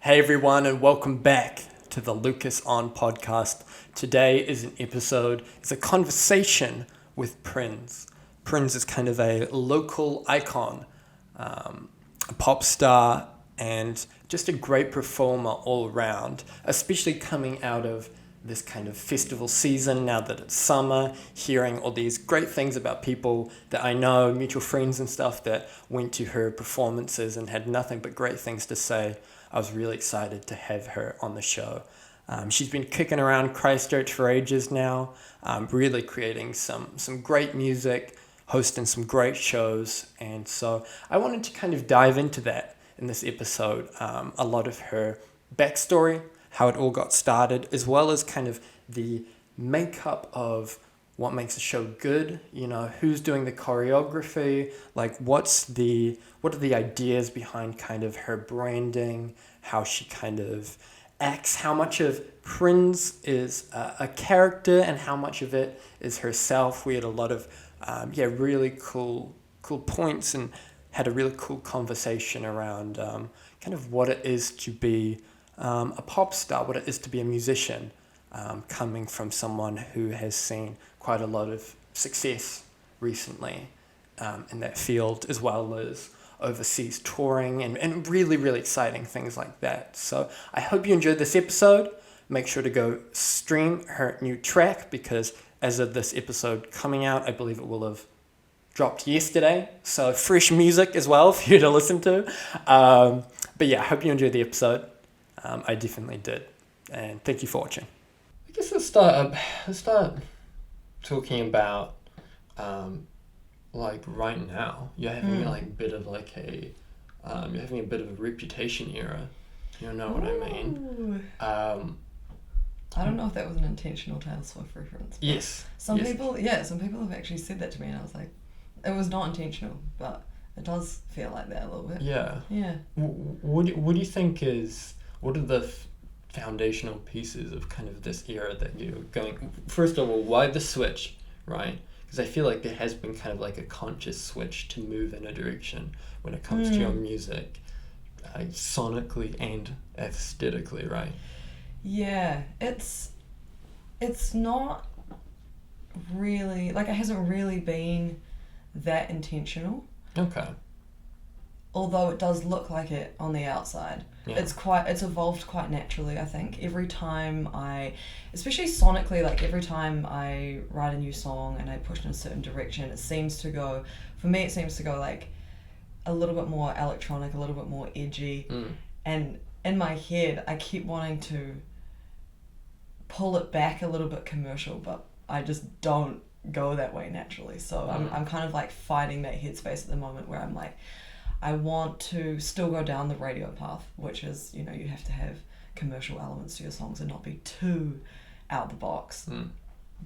Hey everyone, and welcome back to the Lucas On podcast. Today is an episode, it's a conversation with PRINS. PRINS is kind of a local icon, a pop star, and just a great performer all around, especially coming out of this kind of festival season now that it's summer, hearing all these great things about people that I know, mutual friends and stuff that went to her performances and had nothing but great things to say. I was really excited to have her on the show. She's been kicking around Christchurch for ages now, really creating some great music, hosting some great shows, and so I wanted to kind of dive into that in this episode, a lot of her backstory, how it all got started, as well as kind of the makeup of what makes a show good, who's doing the choreography, like what are the ideas behind kind of her branding, how she kind of acts, how much of PRINS is a character and how much of it is herself. We had a lot of really cool points and had a really cool conversation around kind of what it is to be a pop star, what it is to be a musician, coming from someone who has seen quite a lot of success recently in that field, as well as overseas touring and really, really exciting things like that. So I hope you enjoyed this episode. Make sure to go stream her new track, because as of this episode coming out, I believe it will have dropped yesterday. So fresh music as well for you to listen to. But yeah, I hope you enjoyed the episode. I definitely did. And thank you for watching. I guess let's start talking about like right now. You're having a bit of a reputation era. You know what I mean? I don't know if that was an intentional Taylor Swift reference. Yes. Some people have actually said that to me, and I was like, it was not intentional, but it does feel like that a little bit. Yeah. Yeah. What do you think what are the foundational pieces of kind of this era that you're going? First of all, why the switch, right? Because I feel like there has been kind of like a conscious switch to move in a direction when it comes to your music, sonically and aesthetically, right? Yeah, it's not really, like, it hasn't really been that intentional. Okay. Although it does look like it on the outside. Yeah. It's evolved quite naturally, I think. Every time especially sonically, like every time I write a new song and I push in a certain direction, it seems to go like a little bit more electronic, a little bit more edgy. And in my head, I keep wanting to pull it back a little bit commercial, but I just don't go that way naturally. So I'm kind of like fighting that headspace at the moment where I'm like, I want to still go down the radio path, which is, you have to have commercial elements to your songs and not be too out the box.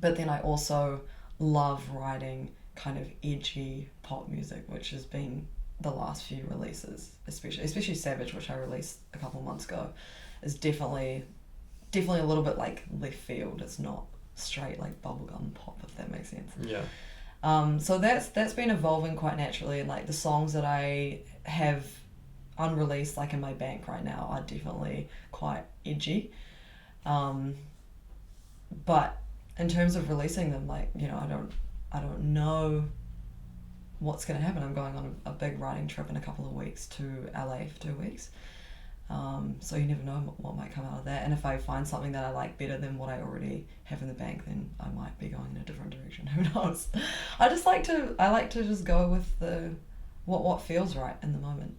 But then I also love writing kind of edgy pop music, which has been the last few releases, especially Savage, which I released a couple months ago, is definitely a little bit like left field. It's not straight like bubblegum pop, if that makes sense. Yeah. So that's been evolving quite naturally, and like the songs that I have unreleased, like in my bank right now, are definitely quite edgy. But in terms of releasing them, like, I don't know what's going to happen. I'm going on a big writing trip in a couple of weeks to LA for 2 weeks. So you never know what might come out of that. And if I find something that I like better than what I already have in the bank, then I might be going in a different direction. Who knows? I like to just go with what feels right in the moment.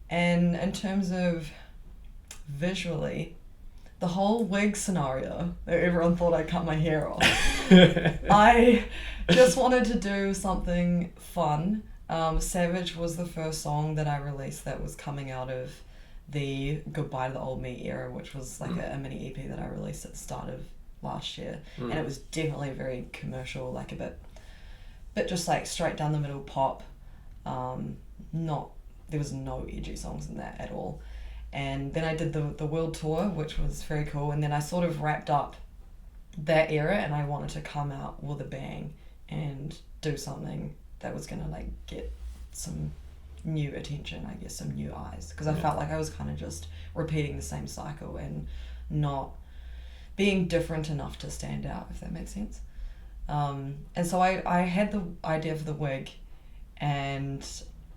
And in terms of visually, the whole wig scenario that everyone thought I cut my hair off, I just wanted to do something fun. Savage was the first song that I released that was coming out of the Goodbye to the Old Me era, which was like a mini EP that I released at the start of last year. And it was definitely very commercial, like a bit just like straight down the middle pop. There was no edgy songs in that at all. And then I did the world tour, which was very cool, and then I sort of wrapped up that era, and I wanted to come out with a bang and do something that was gonna like get some new attention, I guess, some new eyes, because I felt like I was kind of just repeating the same cycle and not being different enough to stand out, if that makes sense. And so I had the idea for the wig, and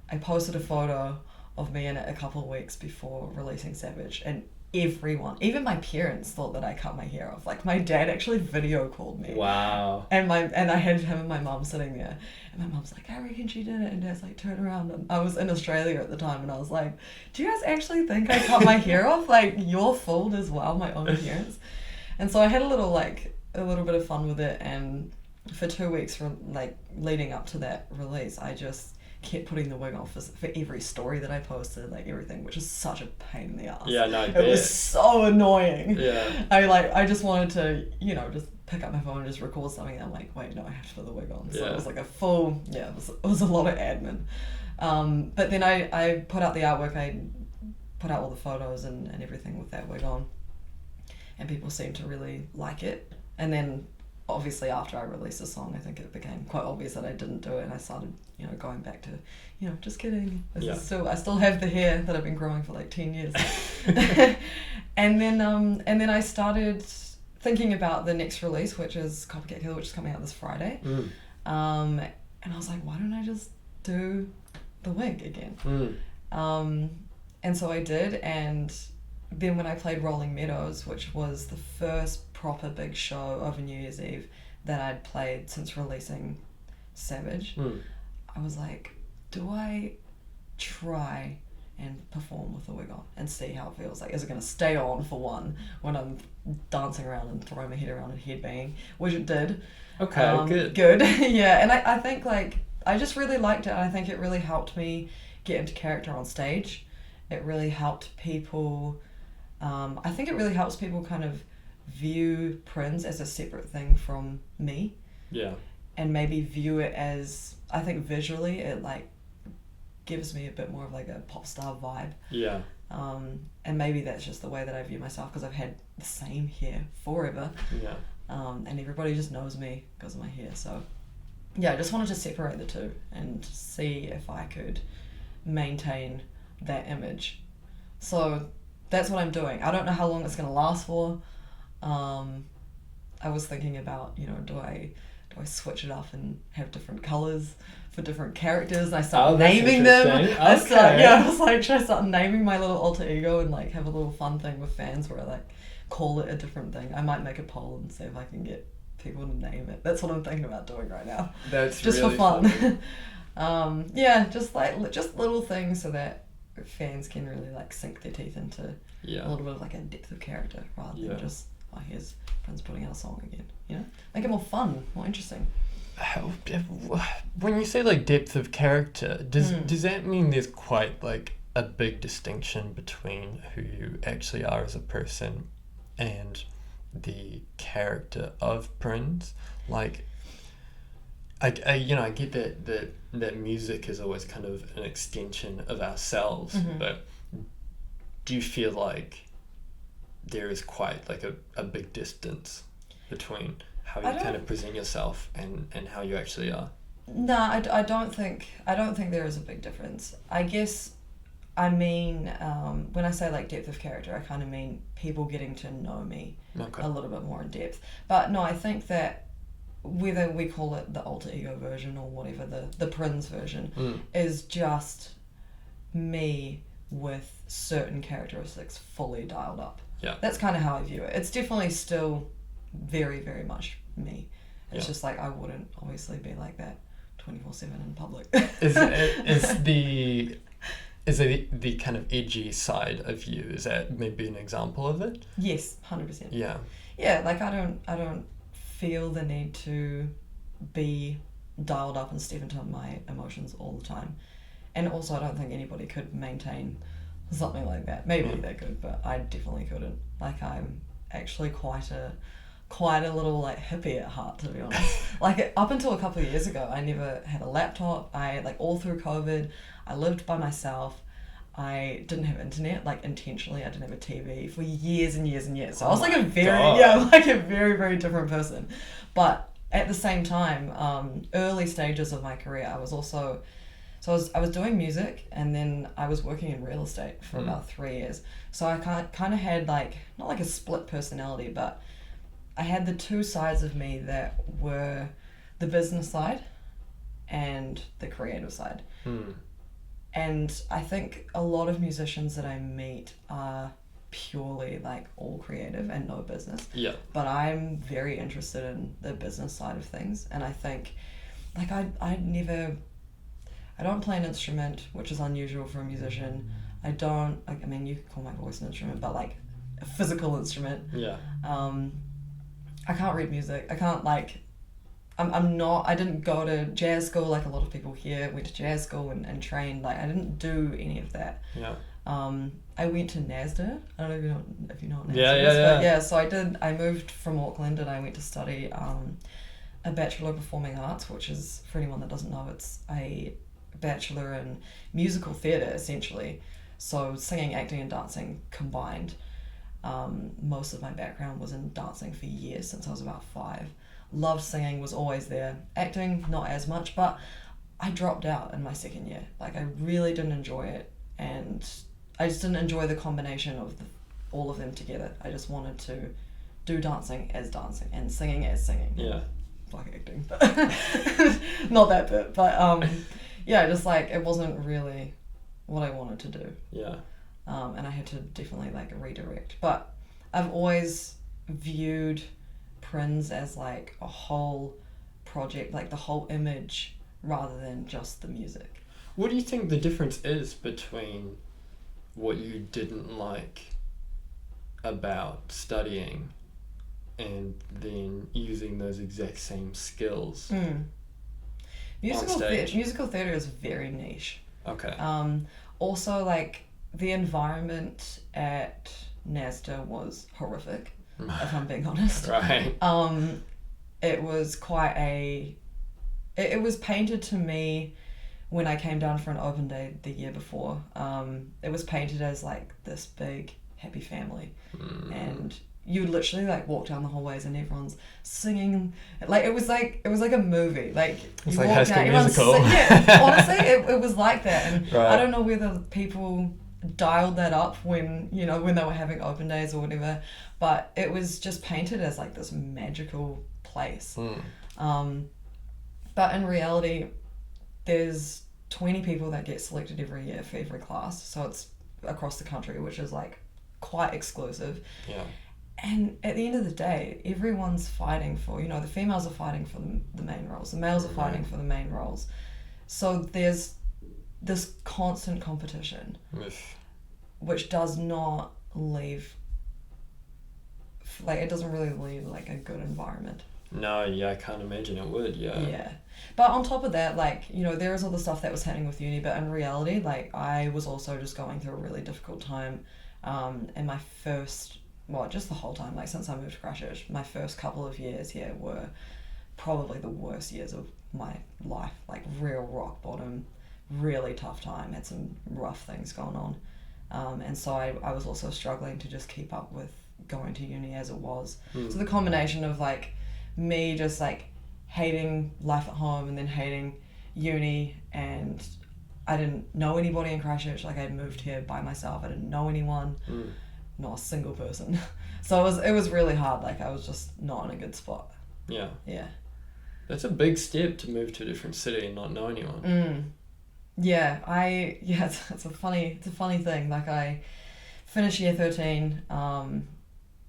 I posted a photo of me in it a couple of weeks before releasing Savage, and everyone, even my parents, thought that I cut my hair off. Like, my dad actually video called me. Wow. And I had him and my mum sitting there, and my mum's like, I reckon she did it, and Dad's like, turn around. And I was in Australia at the time, and I was like, do you guys actually think I cut my hair off? Like, you're fooled as well, my own parents. And so I had a little bit of fun with it, and for 2 weeks from like leading up to that release, I just kept putting the wig on for every story that I posted, like everything, which is such a pain in the ass. Yeah, no, it was so annoying. Yeah. I just wanted to, just pick up my phone and just record something, and I'm like, wait, no, I have to put the wig on. So it was like a full, it was a lot of admin. But then I put out the artwork, I put out all the photos and everything with that wig on, and people seemed to really like it. And then obviously after I released the song, I think it became quite obvious that I didn't do it, and I started, going back to, just kidding. I still have the hair that I've been growing for like 10 years. and then I started thinking about the next release, which is Copycat Killer, which is coming out this Friday. And I was like, why don't I just do the wig again? And so I did, and then when I played Rolling Meadows, which was the first proper big show over New Year's Eve that I'd played since releasing Savage, I was like, do I try and perform with the wig on and see how it feels? Like, is it going to stay on for one when I'm dancing around and throwing my head around and headbanging? Which it did. Okay, good. Yeah, and I think I just really liked it, and I think it really helped me get into character on stage. It really helped people, I think it really helps people kind of view PRINS as a separate thing from me. Yeah. And maybe view it as, I think visually it gives me a bit more of a pop star vibe. Yeah. And maybe that's just the way that I view myself, because I've had the same hair forever. Yeah. And everybody just knows me because of my hair. So yeah, I just wanted to separate the two and see if I could maintain that image. So that's what I'm doing. I don't know how long it's going to last for. I was thinking about, do I switch it up and have different colours for different characters, and I start naming them. Okay. I was like, should I start naming my little alter ego and have a little fun thing with fans where I call it a different thing? I might make a poll and see if I can get people to name it. That's what I'm thinking about doing right now. That's just really for fun. funny. just little things so that fans can really sink their teeth into a little bit of a depth of character rather than just, here's PRINS putting out a song again. Make it more fun, more interesting. When you say depth of character, does that mean there's quite a big distinction between who you actually are as a person and the character of PRINS? I get that music is always kind of an extension of ourselves, but do you feel like there is quite a big distance between how you kind of present yourself and how you actually are? No, I don't think there is a big difference. I guess I mean, when I say depth of character, I kind of mean people getting to know me a little bit more in depth. But no, I think that whether we call it the alter ego version or whatever, the PRINS version is just me with certain characteristics fully dialed up. Yeah. That's kind of how I view it. It's definitely still very, very much me. It's just I wouldn't obviously be like that 24/7 in public. Is it the kind of edgy side of you? Is that maybe an example of it? Yes, 100%. Yeah. Yeah, I don't feel the need to be dialed up and step into my emotions all the time. And also I don't think anybody could maintain something like that. Maybe they could, but I definitely couldn't. I'm actually quite a little hippie at heart, to be honest. Up until a couple of years ago, I never had a laptop. I all through COVID, I lived by myself. I didn't have internet, intentionally. I didn't have a TV for years and years and years. So I was a very, very different person. But at the same time, early stages of my career, I was also So I was doing music, and then I was working in real estate for about 3 years. So I kind of had like, not like a split personality, but I had the two sides of me that were the business side and the creative side. And I think a lot of musicians that I meet are purely like all creative and no business. Yeah. But I'm very interested in the business side of things, and I think like I don't play an instrument, which is unusual for a musician. I don't, like, I mean, you can call my voice an instrument, but like a physical instrument. Yeah. I can't read music. I can't like, I didn't go to jazz school like a lot of people here went to jazz school and trained. Like, I didn't do any of that. Yeah. I went to NASDA. I don't know if you know what NASDA is. But yeah, so I moved from Auckland and I went to study a Bachelor of Performing Arts, which is, for anyone that doesn't know, it's a Bachelor in musical theatre, essentially. So singing, acting and dancing combined. Most of my background was in dancing for years, since I was about 5. Loved singing, was always there. Acting, not as much, but I dropped out in my second year. Like, I really didn't enjoy it, and I just didn't enjoy the combination of all of them together. I just wanted to do dancing as dancing and singing as singing. Yeah. Like acting, but not that bit. But yeah, just like it wasn't really what I wanted to do. Yeah. And I had to definitely like redirect. But I've always viewed PRINS as like a whole project, like the whole image, rather than just the music. What do you think the difference is between what you didn't like about studying and then using those exact same skills on stage? Musical theatre is very niche. Okay. Also, like, the environment at NASDA was horrific, if I'm being honest. Right. It was quite it was painted to me when I came down for an open day the year before. It was painted as like this big happy family, and you would literally like walk down the hallways and everyone's singing. Like it was like a movie. Like it's you like walk High School down, everyone's Musical. yeah, honestly, it was like that. And right. I don't know whether people dialed that up when they were having open days or whatever, but it was just painted as like this magical place. But in reality, there's 20 people that get selected every year for every class, so it's across the country, which is like quite exclusive. Yeah. And at the end of the day, everyone's fighting for, the females are fighting for the main roles, the males are fighting for the main roles. So there's this constant competition, which does not leave, like, it doesn't really leave like a good environment. No, yeah, I can't imagine it would, yeah. Yeah. But on top of that, like, there is all the stuff that was happening with uni, but in reality, like, I was also just going through a really difficult time. And my first, just the whole time, like, since I moved to Christchurch, my first couple of years here were probably the worst years of my life. Like, real rock bottom, really tough time, had some rough things going on. And so I was also struggling to just keep up with going to uni as it was. So the combination of, like, me just like hating life at home and then hating uni, and I didn't know anybody in Christchurch. Like, I'd moved here by myself. I didn't know anyone, not a single person. So it was really hard. Like, I was just not in a good spot. Yeah. Yeah. That's a big step to move to a different city and not know anyone. Yeah, it's a funny thing. Like, I finished year 13.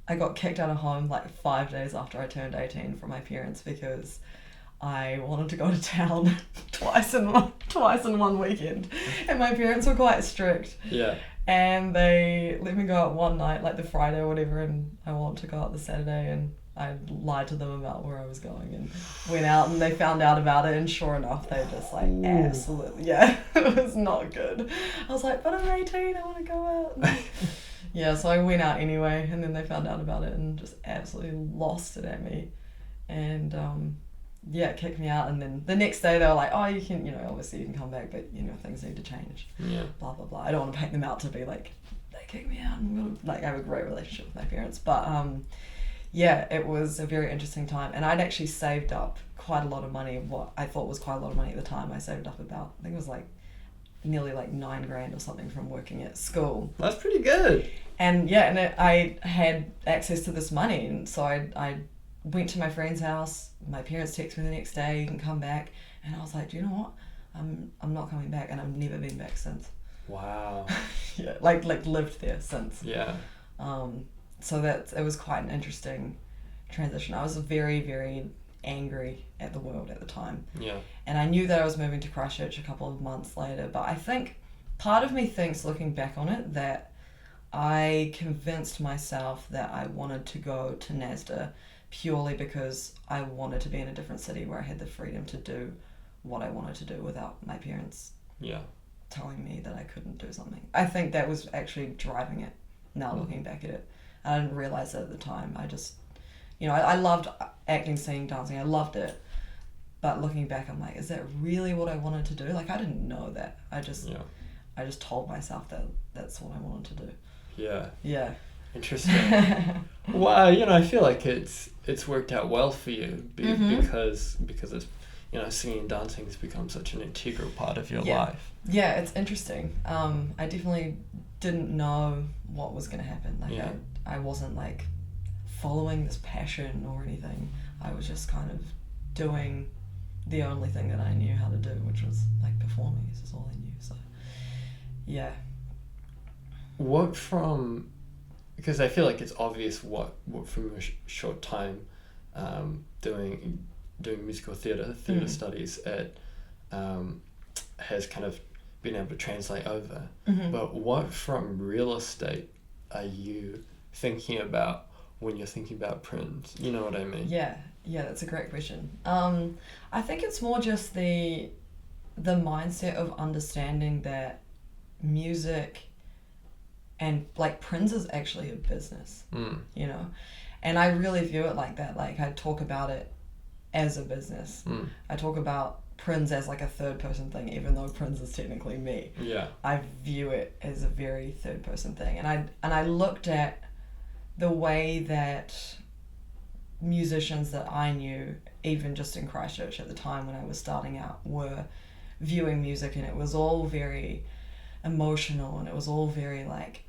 I got kicked out of home like 5 days after I turned 18 from my parents because I wanted to go to town twice in one weekend, and my parents were quite strict. Yeah. And they let me go out one night, like the Friday or whatever, and I wanted to go out the Saturday, and I lied to them about where I was going and went out, and they found out about it, and sure enough, they just like absolutely, it was not good. I was like, but I'm 18, I want to go out. Yeah, so I went out anyway, and then they found out about it and just absolutely lost it at me. And kicked me out, and then the next day they were like, oh, you can, obviously you can come back, but things need to change. Yeah. Blah blah blah. I don't want to paint them out to be like, they kicked me out, and I have a great relationship with my parents. But it was a very interesting time, and I'd actually saved up quite a lot of money, what I thought was quite a lot of money at the time. I saved up about, I think it was like nearly like $9,000 or something from working at school. That's pretty good. And yeah, and I had access to this money, and so I went to my friend's house. My parents texted me the next day, "You can come back," and I was like, "Do you know what? I'm not coming back," and I've never been back since. Wow. Yeah, like lived there since. Yeah. So it was quite an interesting transition. I was very, very angry at the world at the time. Yeah. And I knew that I was moving to Christchurch a couple of months later, but I think part of me thinks, looking back on it, that I convinced myself that I wanted to go to NASDA purely because I wanted to be in a different city where I had the freedom to do what I wanted to do without my parents telling me that I couldn't do something. I think that was actually driving it, now looking back at it. I didn't realize it at the time. I just, I loved acting, singing, dancing. I loved it. But looking back, I'm like, is that really what I wanted to do? Like, I didn't know that. I just told myself that that's what I wanted to do. Yeah. Yeah. Interesting. Well, I feel like it's worked out well for you because it's, singing and dancing has become such an integral part of your life. Yeah, it's interesting. I definitely didn't know what was going to happen. Like, I wasn't like following this passion or anything. I was just kind of doing the only thing that I knew how to do, which was like performing. This is all I knew. So, yeah. Because I feel like it's obvious what from a short time doing musical theatre studies, it has kind of been able to translate over. But what from real estate are you thinking about when you're thinking about PRINS? You know what I mean? Yeah, that's a great question. I think it's more just the mindset of understanding that music and like PRINS is actually a business, and I really view it like that. Like, I talk about it as a business. I talk about PRINS as like a third person thing, even though PRINS is technically me. Yeah. I view it as a very third person thing, and I looked at the way that musicians that I knew, even just in Christchurch at the time when I was starting out, were viewing music, and it was all very emotional, and it was all very like,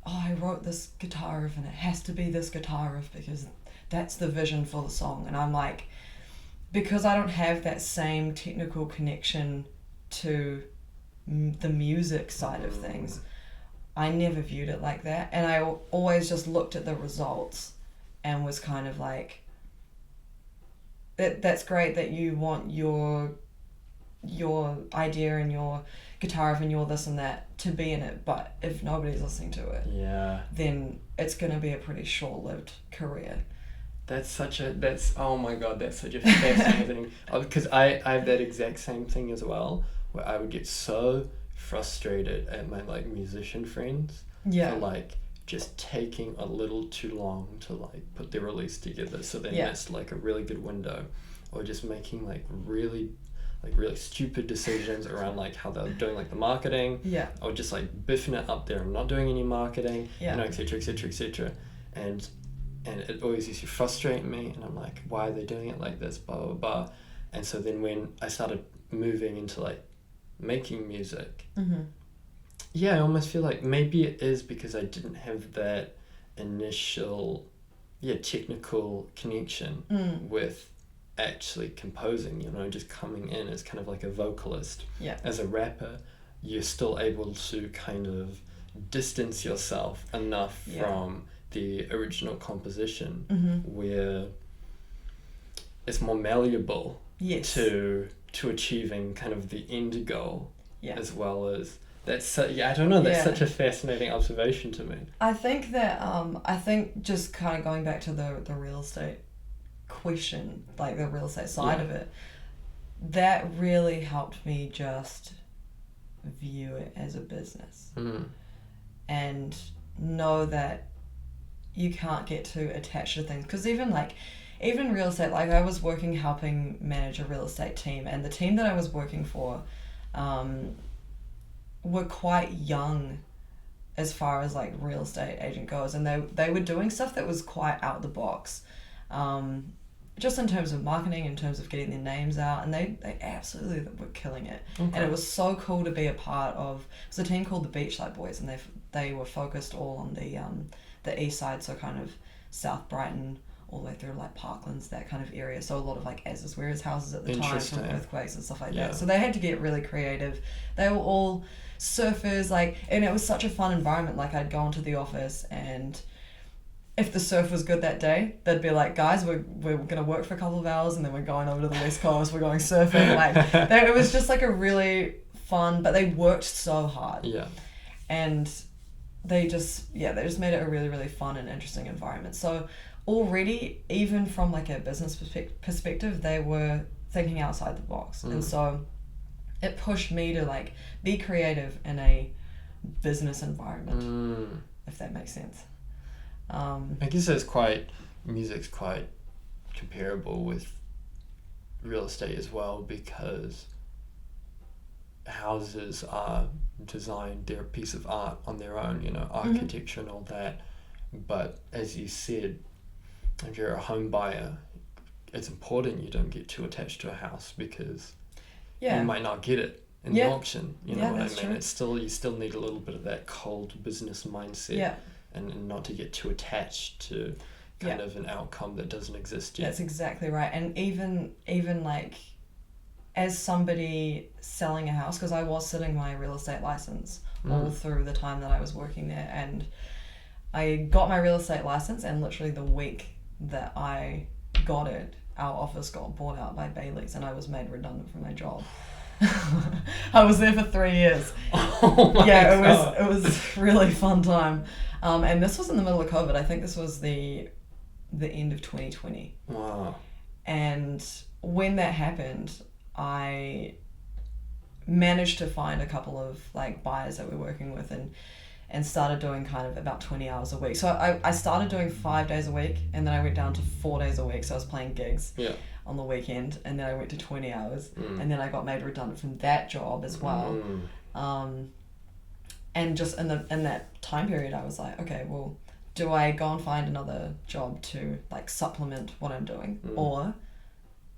oh, I wrote this guitar riff and it has to be this guitar riff because that's the vision for the song. And I'm like, because I don't have that same technical connection to the music side of things, I never viewed it like that. And I always just looked at the results and was kind of like, that's great that you want your idea and your guitar riff and your this and that to be in it, but if nobody's listening to it, then it's going to be a pretty short-lived career. Oh my god, that's such a fascinating because I have that exact same thing as well, where I would get so frustrated at my like musician friends for like just taking a little too long to like put their release together, so they missed like a really good window, or just making like really stupid decisions around like how they're doing like the marketing, or just like biffing it up there and not doing any marketing, etc. And it always used to frustrate me, and I'm like, why are they doing it like this, blah blah blah. And so then when I started moving into like making music, I almost feel like maybe it is because I didn't have that initial technical connection with actually composing, just coming in as kind of like a vocalist. As a rapper, you're still able to kind of distance yourself enough from the original composition where it's more malleable to achieving kind of the end goal, as well as that's I don't know, that's such a fascinating observation to me. I think that I think just kind of going back to the real estate question, like the real estate side of it, that really helped me just view it as a business and know that you can't get too attached to things, because even real estate, like I was helping manage a real estate team, and the team that I was working for were quite young as far as like real estate agent goes, and they were doing stuff that was quite out the box. just in terms of marketing, in terms of getting their names out, and they absolutely were killing it. Okay. And it was so cool to be a part of. It was a team called the Beachside Boys, and they were focused all on the east side, so kind of South Brighton, all the way through like Parklands, that kind of area. So a lot of like as whereas houses at the time from earthquakes and stuff like that. So they had to get really creative. They were all surfers, like, and it was such a fun environment. Like, I'd go into the office, and if the surf was good that day, they'd be like, guys, we're gonna work for a couple of hours, and then we're going over to the West Coast, we're going surfing. Like, it was just like a really fun, but they worked so hard. Yeah. And they just made it a really, really fun and interesting environment. So already, even from like a business perspective, they were thinking outside the box. And so it pushed me to like be creative in a business environment, if that makes sense. I guess music's quite comparable with real estate as well, because houses are designed, they're a piece of art on their own, architecture and all that. But as you said, if you're a home buyer, it's important you don't get too attached to a house, because you might not get it in the auction. You know what I mean? True. It's still, you still need a little bit of that cold business mindset. Yeah. And not to get too attached to kind of an outcome that doesn't exist yet. That's exactly right. And even like, as somebody selling a house, because I was sitting my real estate license all through the time that I was working there, and I got my real estate license, and literally the week that I got it, our office got bought out by Bailey's, and I was made redundant from my job. I was there for 3 years. Oh my God. It was a really fun time. And this was in the middle of COVID. I think this was the end of 2020. Wow. And when that happened, I managed to find a couple of like buyers that we're working with, and started doing kind of about 20 hours a week. So I started doing 5 days a week, and then I went down to 4 days a week. So I was playing gigs on the weekend, and then I went to 20 hours, and then I got made redundant from that job as well. And just in that time period, I was like, okay, well, do I go and find another job to like supplement what I'm doing, or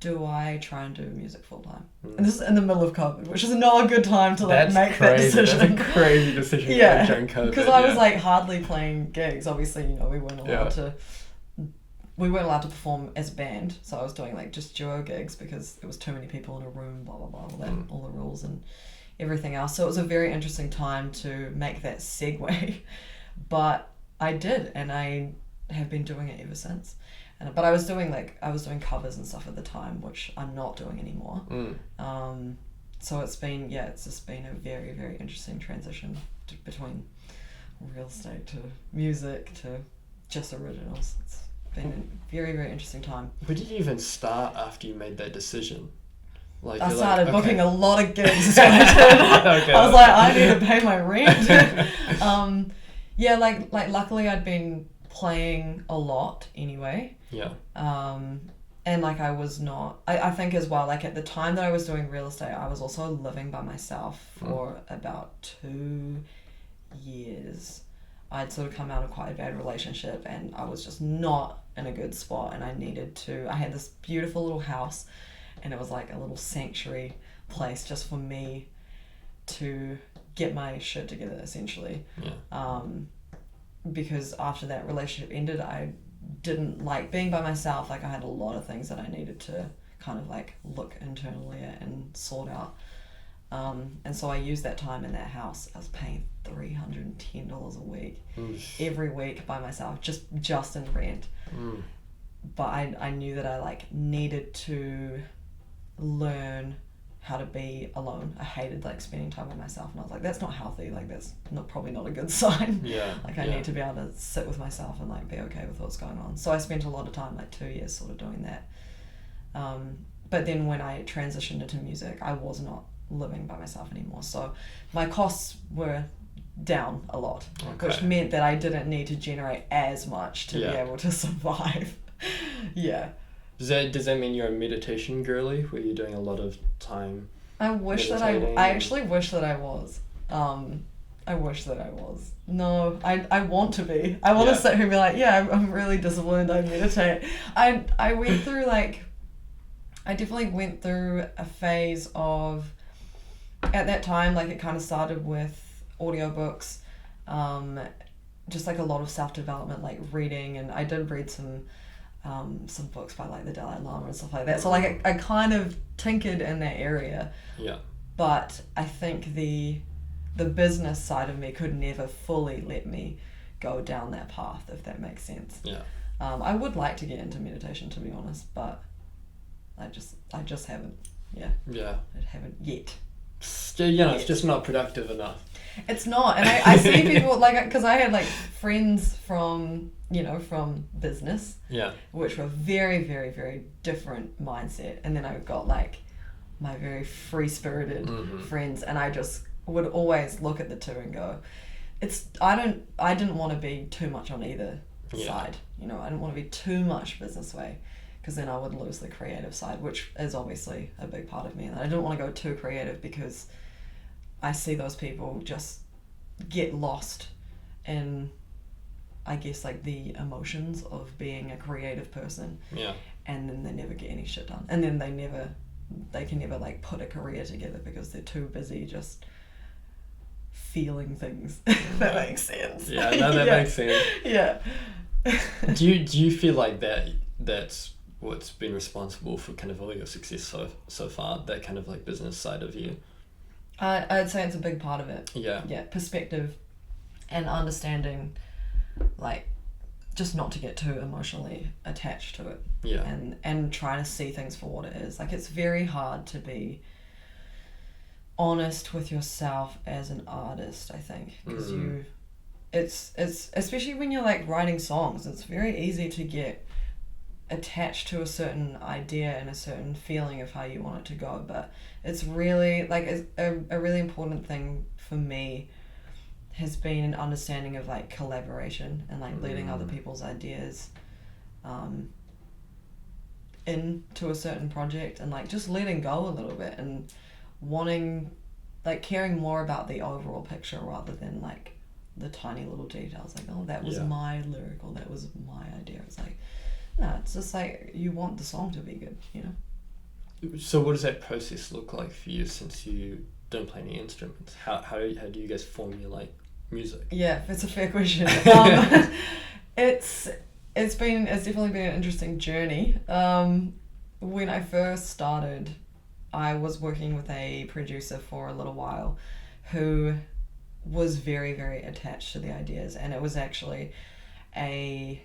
do I try and do music full time? And this is in the middle of COVID, which is not a good time to like make that decision. That's a crazy decision during COVID. Because I was like hardly playing gigs. Obviously, we weren't allowed to. We weren't allowed to perform as a band, so I was doing like just duo gigs because there was too many people in a room. Blah blah blah, all the rules and everything else. So it was a very interesting time to make that segue, but I did, and I have been doing it ever since. But I was doing covers and stuff at the time, which I'm not doing anymore. So it's just been a very, very interesting transition between real estate to music to just originals. It's been a very, very interesting time. Where did you even start after you made that decision? Like, I started booking a lot of gigs. Is what I did. Okay, I was like, I need to pay my rent. Like luckily I'd been playing a lot anyway. Yeah. And like I think as well, like at the time that I was doing real estate, I was also living by myself for about 2 years. I'd sort of come out of quite a bad relationship, and I was just not in a good spot, and I had this beautiful little house, and it was like a little sanctuary place just for me to get my shit together, essentially. Yeah. Because after that relationship ended, I didn't like being by myself. Like, I had a lot of things that I needed to kind of like look internally at and sort out. And so I used that time in that house. I was paying $310 a week every week by myself, just in rent. But I knew that I like needed to learn how to be alone. I hated like spending time with myself, and I was like, that's not healthy. Like, that's probably not a good sign. I need to be able to sit with myself and like be okay with what's going on. So I spent a lot of time, like 2 years, sort of doing that. But then when I transitioned into music, I was not living by myself anymore. So my costs were down a lot, which meant that I didn't need to generate as much to be able to survive. Does that mean you're a meditation girly, where you're doing a lot of time I actually wish that I was. I wish that I was. No, I want to be. I want to sit here and be like, yeah, I'm really disciplined. I meditate. I went through like, I definitely went through a phase of, at that time, like it kind of started with audiobooks, just like a lot of self-development, like reading, and I did read some books by like the Dalai Lama and stuff like that. So like I kind of tinkered in that area. Yeah. But I think the business side of me could never fully let me go down that path, if that makes sense. Yeah. I would like to get into meditation, to be honest, but I just haven't. Yeah. Yeah. I haven't yet. It's just not productive enough. It's not, and I see people like, because I had like friends from business, which were very, very, very different mindset, and then I got like my very free-spirited friends, and I just would always look at the two and go, I didn't want to be too much on either side. I didn't want to be too much business way, because then I would lose the creative side, which is obviously a big part of me, and I didn't want to go too creative because I see those people just get lost in, I guess, like the emotions of being a creative person. Yeah. And then they never get any shit done, and then they can never like put a career together because they're too busy just feeling things. That makes sense. Yeah, no, that makes sense. Yeah. Do you feel like that's what's been responsible for kind of all your success so far, that kind of like business side of you? I'd say it's a big part of it. Yeah. Yeah, perspective and understanding, like, just not to get too emotionally attached to it. Yeah. And try to see things for what it is. Like, it's very hard to be honest with yourself as an artist, I think, because it's especially when you're like writing songs, it's very easy to get attached to a certain idea and a certain feeling of how you want it to go, but it's really like a really important thing for me has been an understanding of like collaboration and like letting other people's ideas into a certain project, and like just letting go a little bit and wanting, like, caring more about the overall picture rather than like the tiny little details, like, oh, that was my lyric, or that was my idea. It's like, no, it's just like you want the song to be good, So what does that process look like for you, since you don't play any instruments? How do you guys formulate music? Yeah, it's a fair question. It's definitely been an interesting journey. When I first started, I was working with a producer for a little while who was very, very attached to the ideas, and it was actually an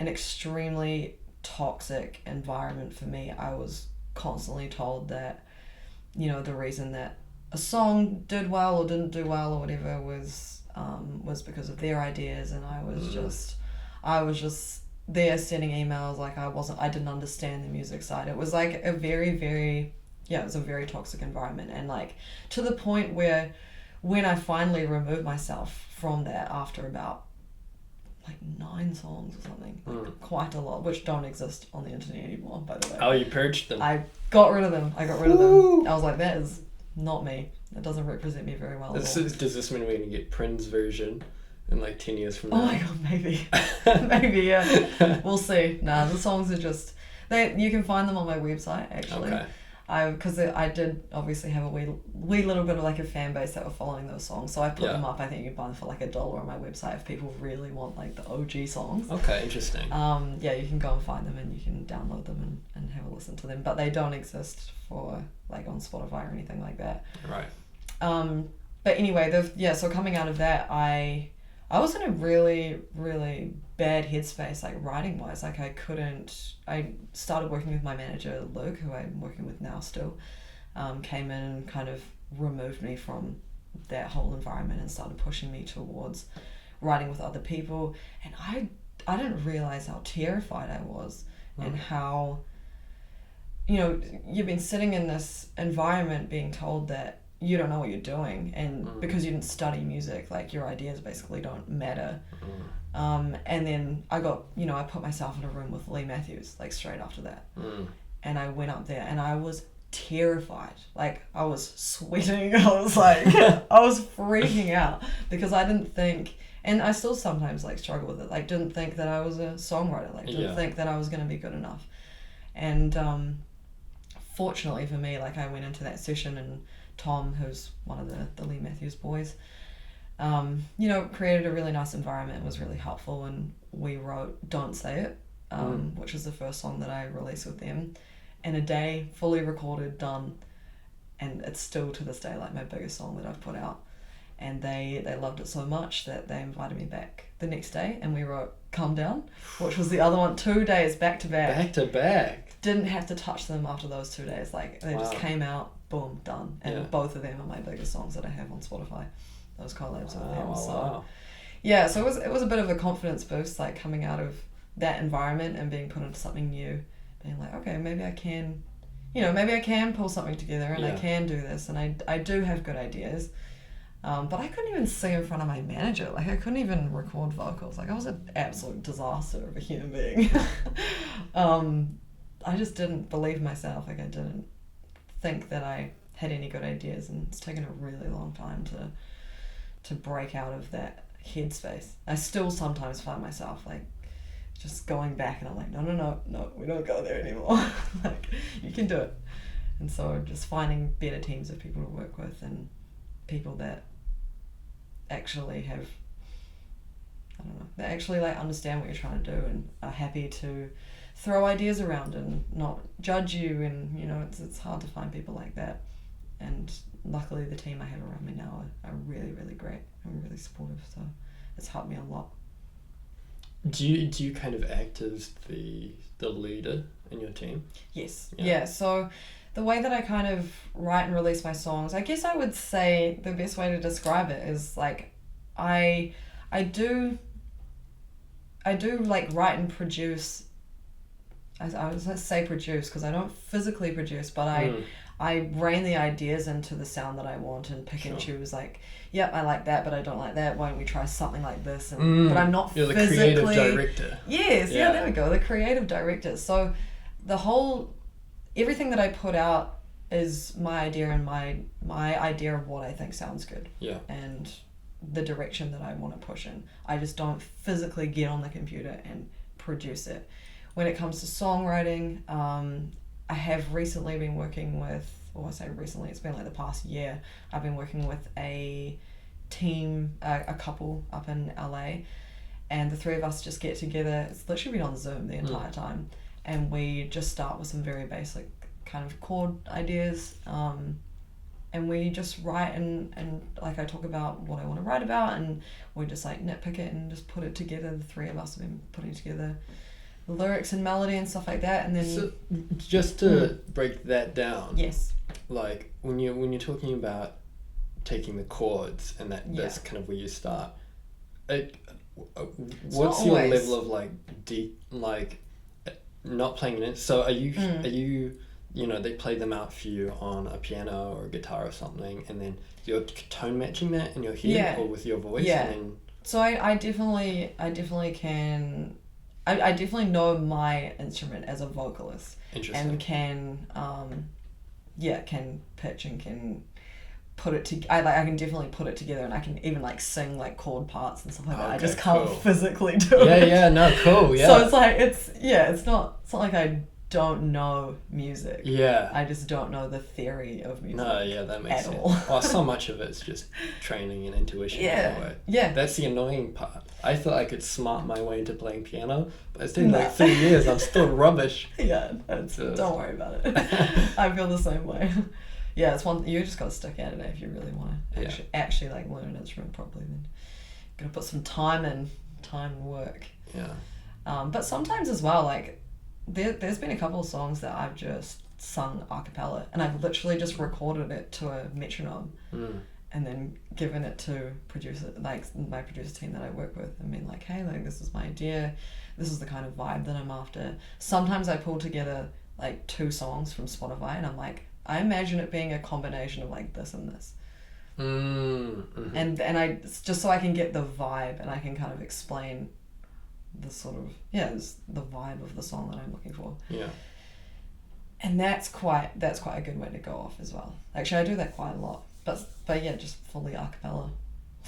extremely toxic environment for me. I was constantly told that, the reason that a song did well or didn't do well or whatever was because of their ideas, and I was just there sending emails like I didn't understand the music side. It was like a very, very, it was a very toxic environment, and like to the point where when I finally removed myself from that after about like 9 songs or something, like quite a lot, which don't exist on the internet anymore, by the way. Oh, you purged them. I got rid of them. I was like, that is not me. It doesn't represent me very well. Does this mean we're going to get PRINS version in like 10 years from now? Oh my god, maybe. Maybe, yeah. We'll see. Nah, the songs are just, you can find them on my website, actually. Okay. Because I did obviously have a wee little bit of like a fan base that were following those songs, so I put them up. I think you can buy them for like $1 on my website if people really want like the OG songs. Okay, interesting. You can go and find them, and you can download them and have a listen to them, but they don't exist for like on Spotify or anything like that. Right. But anyway, so coming out of that, I was in a really, really bad headspace, like writing wise. Like I started working with my manager, Luke, who I'm working with now still, came in and kind of removed me from that whole environment and started pushing me towards writing with other people. And I didn't realize how terrified I was and how, you've been sitting in this environment being told that you don't know what you're doing, and because you didn't study music, like your ideas basically don't matter. And then I got, I put myself in a room with Lee Matthews like straight after that, and I went up there and I was terrified. Like, I was sweating. I was like, I was freaking out because I didn't think, and I still sometimes like struggle with it. Like, didn't think that I was a songwriter. Like, didn't think that I was going to be good enough. And fortunately for me, like, I went into that session and Tom, who's one of the Lee Matthews boys, you know, created a really nice environment and was really helpful. And we wrote Don't Say It, which is the first song that I released with them. In a day, fully recorded, done, and it's still to this day like my biggest song that I've put out. And they loved it so much that they invited me back the next day, and we wrote Calm Down, which was the other one, 2 days back to back. Back to back. Didn't have to touch them after those 2 days. Like, they just came out, boom, done. And both of them are my biggest songs that I have on Spotify. Those collabs with them. So yeah, so it was a bit of a confidence boost, like coming out of that environment and being put into something new. Being like, okay, maybe I can, you know, maybe I can pull something together and I can do this, and I do have good ideas. But I couldn't even sing in front of my manager. Like, I couldn't even record vocals. Like, I was an absolute disaster of a human being. I just didn't believe myself. Like, I didn't think that I had any good ideas, and it's taken a really long time to break out of that headspace. I still sometimes find myself like just going back, and I'm like, no, we don't go there anymore. Like, you can do it. And so just finding better teams of people to work with, and people that actually have, I don't know, that actually like understand what you're trying to do and are happy to throw ideas around and not judge you. And, you know, it's hard to find people like that. And luckily the team I have around me now are really, really great and really supportive. So it's helped me a lot. Do you kind of act as the leader in your team? Yes. Yeah. So the way that I kind of write and release my songs, I guess I would say the best way to describe it is like I do like write and produce. I was going to say produce because I don't physically produce, but I brain the ideas into the sound that I want and pick and choose, like, yep, I like that, but I don't like that. Why don't we try something like this? And but I'm not You're physically... the creative director. Yes, yeah, there we go, the creative director. So everything that I put out is my idea and my idea of what I think sounds good. Yeah. And the direction that I want to push in. I just don't physically get on the computer and produce it. When it comes to songwriting, I have recently been working with, or I say recently, it's been like the past year, I've been working with a team, a couple up in LA, and the three of us just get together. It's literally been on Zoom the entire time, and we just start with some very basic kind of chord ideas, and we just write and like I talk about what I want to write about, and we just like nitpick it and just put it together. The three of us have been putting together the lyrics and melody and stuff like that, and then so just to break that down. Yes. Like when you're talking about taking the chords and that's kind of where you start. What's your level of like deep, like not playing it? So are you you know, they play them out for you on a piano or a guitar or something, and then you're tone matching that in your head or with your voice? Yeah. And then... So I definitely can. I definitely know my instrument as a vocalist, and can pitch and can put it to. I can definitely put it together, and I can even like sing like chord parts and stuff like that. I just can't physically do it. Yeah, no, cool, yeah. So it's like it's not like I don't know music. Yeah. I just don't know the theory of music. No, yeah, that makes sense. All. Oh, so much of it's just training and intuition. Yeah. That's the annoying part. I thought I could smart my way into playing piano, but it's been like 3 years. I'm still rubbish. Yeah, don't worry about it. I feel the same way. Yeah, it's one you just got to stick at it if you really want to actually like learn an instrument properly. Then you got to put some time and work. Yeah. But sometimes as well, like there's been a couple of songs that I've just sung a cappella, and I've literally just recorded it to a metronome, and then given it to my producer team that I work with, and been like, hey, like this is my idea, this is the kind of vibe that I'm after. Sometimes I pull together like 2 songs from Spotify, and I'm like, I imagine it being a combination of like this and this. And I just so I can get the vibe, and I can kind of explain the sort of the vibe of the song that I'm looking for. And that's quite a good way to go off as well. Actually, I do that quite a lot. But yeah, just fully a cappella.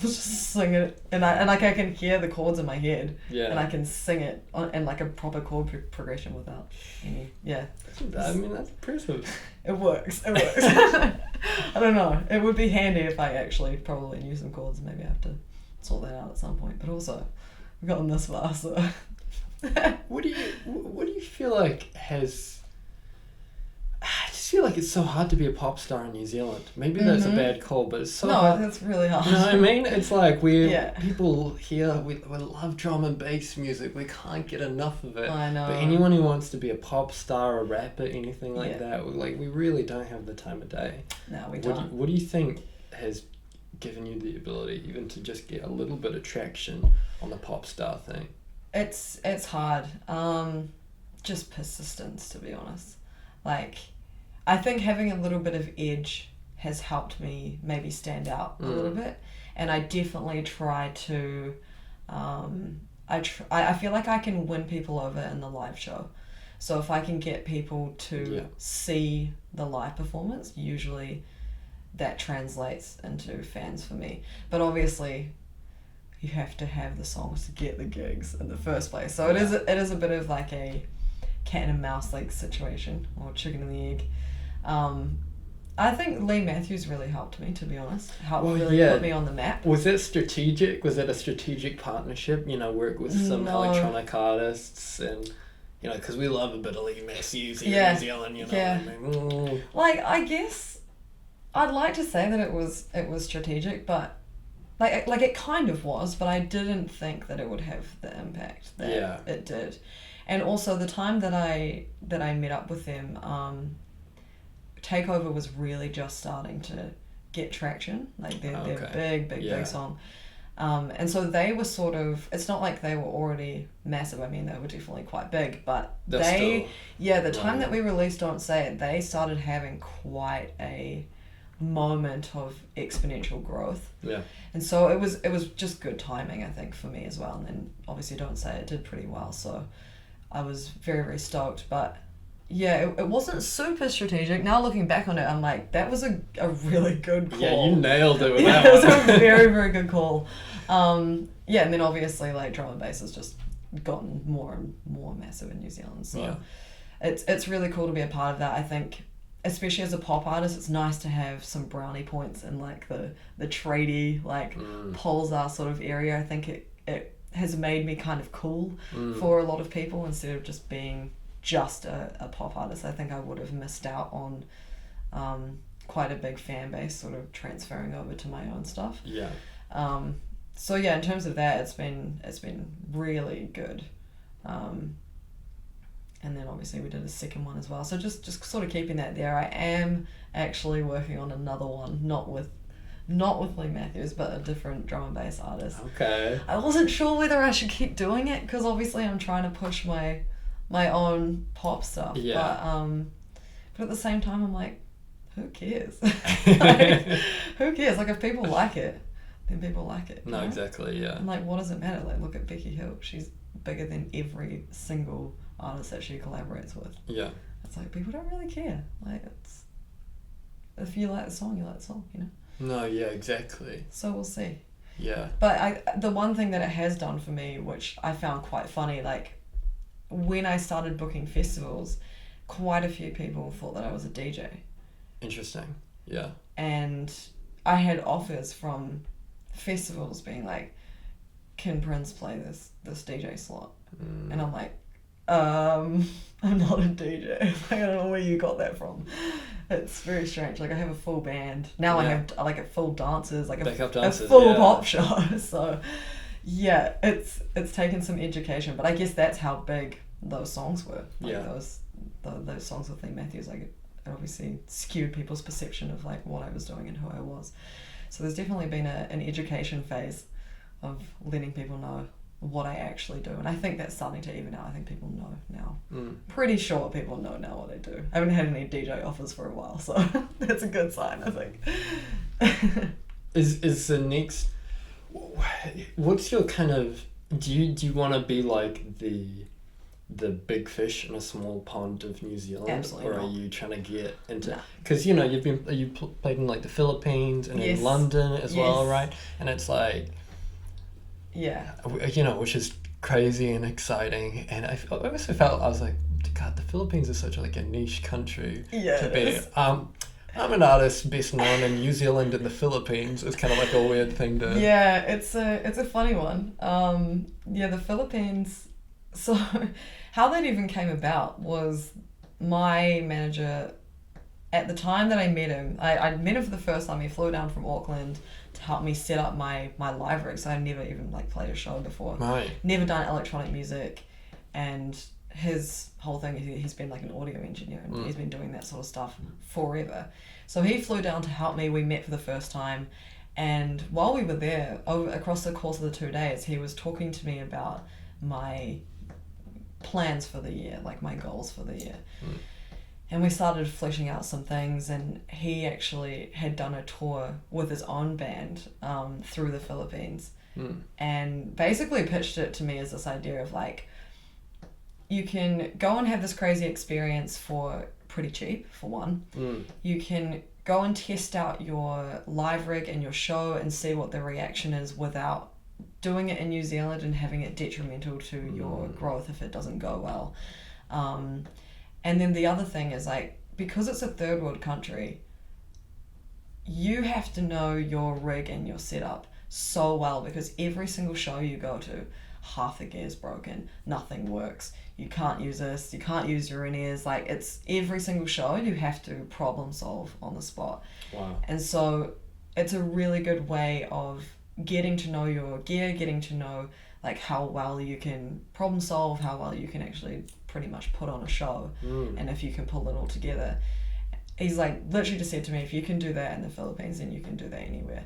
Just sing it, and I can hear the chords in my head, and I can sing it in like a proper chord progression without any. Yeah. I mean, that's impressive. It works. I don't know. It would be handy if I actually probably knew some chords. Maybe I have to sort that out at some point. But also, we've gotten this far, so. What do you feel like has? I just feel like it's so hard to be a pop star in New Zealand. Maybe that's a bad call, but it's so hard. No, it's really hard. You know what I mean? It's like people here, we love drum and bass music. We can't get enough of it. I know. But anyone who wants to be a pop star, a rapper, anything like that, we really don't have the time of day. No, we don't. What do you think has given you the ability even to just get a little bit of traction on the pop star thing? It's hard. Just persistence, to be honest. Like, I think having a little bit of edge has helped me maybe stand out a little bit, and I definitely try to. I feel like I can win people over in the live show, so if I can get people to see the live performance, usually that translates into fans for me. But obviously, you have to have the songs to get the gigs in the first place. So it is a bit of like a cat and mouse like situation, or chicken and the egg. I think Lee Matthews really helped me, to be honest. Put me on the map. Was it strategic? Was it a strategic partnership? Work with some electronic artists, and because we love a bit of Lee Matthews here in New Zealand. What I mean? Like, I guess I'd like to say that it was strategic, but like it kind of was, but I didn't think that it would have the impact that it did. And also the time that I met up with them, Takeover was really just starting to get traction. Like their big song. And so they were sort of, it's not like they were already massive. I mean, they were definitely quite big, but the time that we released Don't Say It, they started having quite a moment of exponential growth. Yeah. And so it was just good timing, I think, for me as well. And then obviously Don't Say It did pretty well, so I was very, very stoked. But yeah, it wasn't super strategic. Now looking back on it, I'm like, that was a really good call. Yeah, you nailed it with that one. It was a very, very good call. And then obviously like drum and bass has just gotten more and more massive in New Zealand. So it's really cool to be a part of that. I think, especially as a pop artist, it's nice to have some brownie points in like the tradie, like Pulsar sort of area. I think it has made me kind of cool for a lot of people instead of just being just a pop artist. I think I would have missed out on quite a big fan base sort of transferring over to my own stuff. Yeah. So yeah, in terms of that, it's been really good. And then obviously we did a second one as well. So just sort of keeping that there. I am actually working on another one, not with Lee Matthews, but a different drum and bass artist. Okay. I wasn't sure whether I should keep doing it because obviously I'm trying to push my own pop stuff. Yeah. But at the same time, I'm like, who cares? Like, who cares? Like, if people like it, then people like it. No, exactly, yeah. I'm like, what does it matter? Like, look at Becky Hill. She's bigger than every single artist that she collaborates with. Yeah. It's like, people don't really care. Like, it's, if you like the song, you like the song, No, yeah, exactly. So we'll see. Yeah. But the one thing that it has done for me, which I found quite funny, like, when I started booking festivals, quite a few people thought that I was a DJ. Interesting. Yeah. And I had offers from festivals being like, can PRINS play this DJ slot? And I'm like, I'm not a DJ. Like, I don't know where you got that from. It's very strange. Like, I have a full band. Now I have like a full dancers, like a full pop show. So yeah, it's taken some education, but I guess that's how big those songs were. Like those songs with Lee Matthews, like it obviously skewed people's perception of like what I was doing and who I was. So there's definitely been an education phase of letting people know what I actually do, and I think that's starting to even out. I think people know now. Pretty sure people know now what I do. I haven't had any DJ offers for a while, so that's a good sign, I think. Is the next? What's your kind of? Do you want to be like the the big fish in a small pond of New Zealand? Absolutely or not. are you trying to get into... No. Because, you played in like the Philippines and Yes. in London as well, Yes. right? And it's like, Yeah. which is crazy and exciting. And I also felt, I was like, God, the Philippines is such like a niche country Yeah, to it be. is. I'm an artist best known in New Zealand and the Philippines. It's kind of like a weird thing to... Yeah, it's a funny one. The Philippines. So, how that even came about was my manager. At the time that I met him, I met him for the first time. He flew down from Auckland to help me set up my live rig. So I never even like played a show before. Right. Never done electronic music, and his whole thing, he's been like an audio engineer and he's been doing that sort of stuff forever. So he flew down to help me. We met for the first time, and while we were there, across the course of the 2 days, he was talking to me about my plans for the year, like my goals for the year. And we started fleshing out some things, and he actually had done a tour with his own band through the Philippines, and basically pitched it to me as this idea of like, you can go and have this crazy experience for pretty cheap, for one. You can go and test out your live rig and your show and see what the reaction is without doing it in New Zealand and having it detrimental to your growth if it doesn't go well. And then the other thing is like, because it's a third world country, you have to know your rig and your setup so well, because every single show you go to, half the gear's broken, nothing works. You can't use this, you can't use your in-ears. Like, it's every single show you have to problem solve on the spot. Wow. And so it's a really good way of getting to know your gear, getting to know like how well you can problem solve, how well you can actually pretty much put on a show, and if you can pull it all together. He's like literally just said to me, if you can do that in the Philippines, then you can do that anywhere.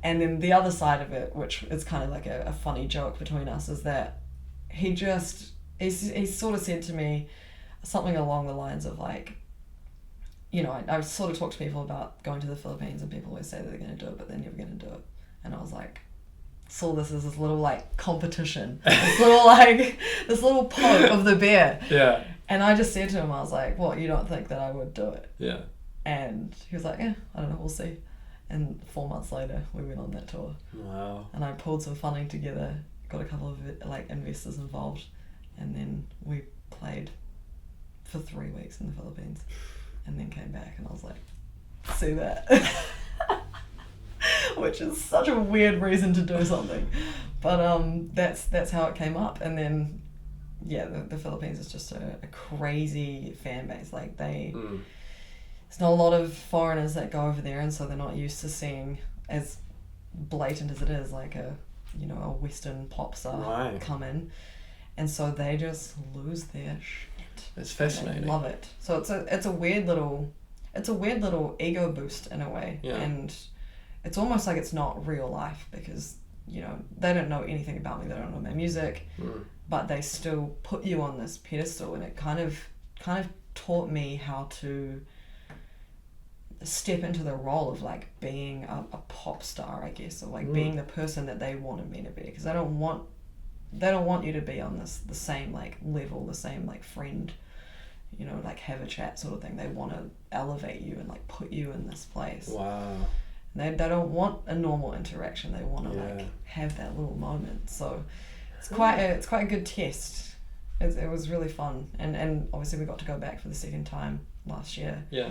And then the other side of it, which is kind of like a funny joke between us, is that he sort of said to me something along the lines of like, I sort of talk to people about going to the Philippines, and people always say that they're going to do it, but they're never going to do it. And I was like, saw this as this little like competition, this little poke of the bear. Yeah. And I just said to him, I was like, what, you don't think that I would do it? Yeah. And he was like, yeah, I don't know, we'll see. And 4 months later, we went on that tour. Wow. And I pulled some funding together, got a couple of like investors involved, and then we played for 3 weeks in the Philippines, and then came back, and I was like, see that? Which is such a weird reason to do something, but that's how it came up. And then the Philippines is just a crazy fan base. Like there's not a lot of foreigners that go over there, and so they're not used to seeing as blatant as it is like a Western pop star come in, and so they just lose their shit. It's fascinating. They love it. So it's a weird little ego boost in a way, and it's almost like it's not real life, because they don't know anything about me, they don't know my music, but they still put you on this pedestal, and it kind of taught me how to step into the role of like being a pop star, I guess, or like being the person that they wanted me to be, because they don't want you to be on the same like level, the same like friend, like have a chat sort of thing. They want to elevate you and like put you in this place. Wow. They don't want a normal interaction. They want to like have that little moment. So it's quite a good test. It was really fun, and obviously we got to go back for the second time last year. Yeah.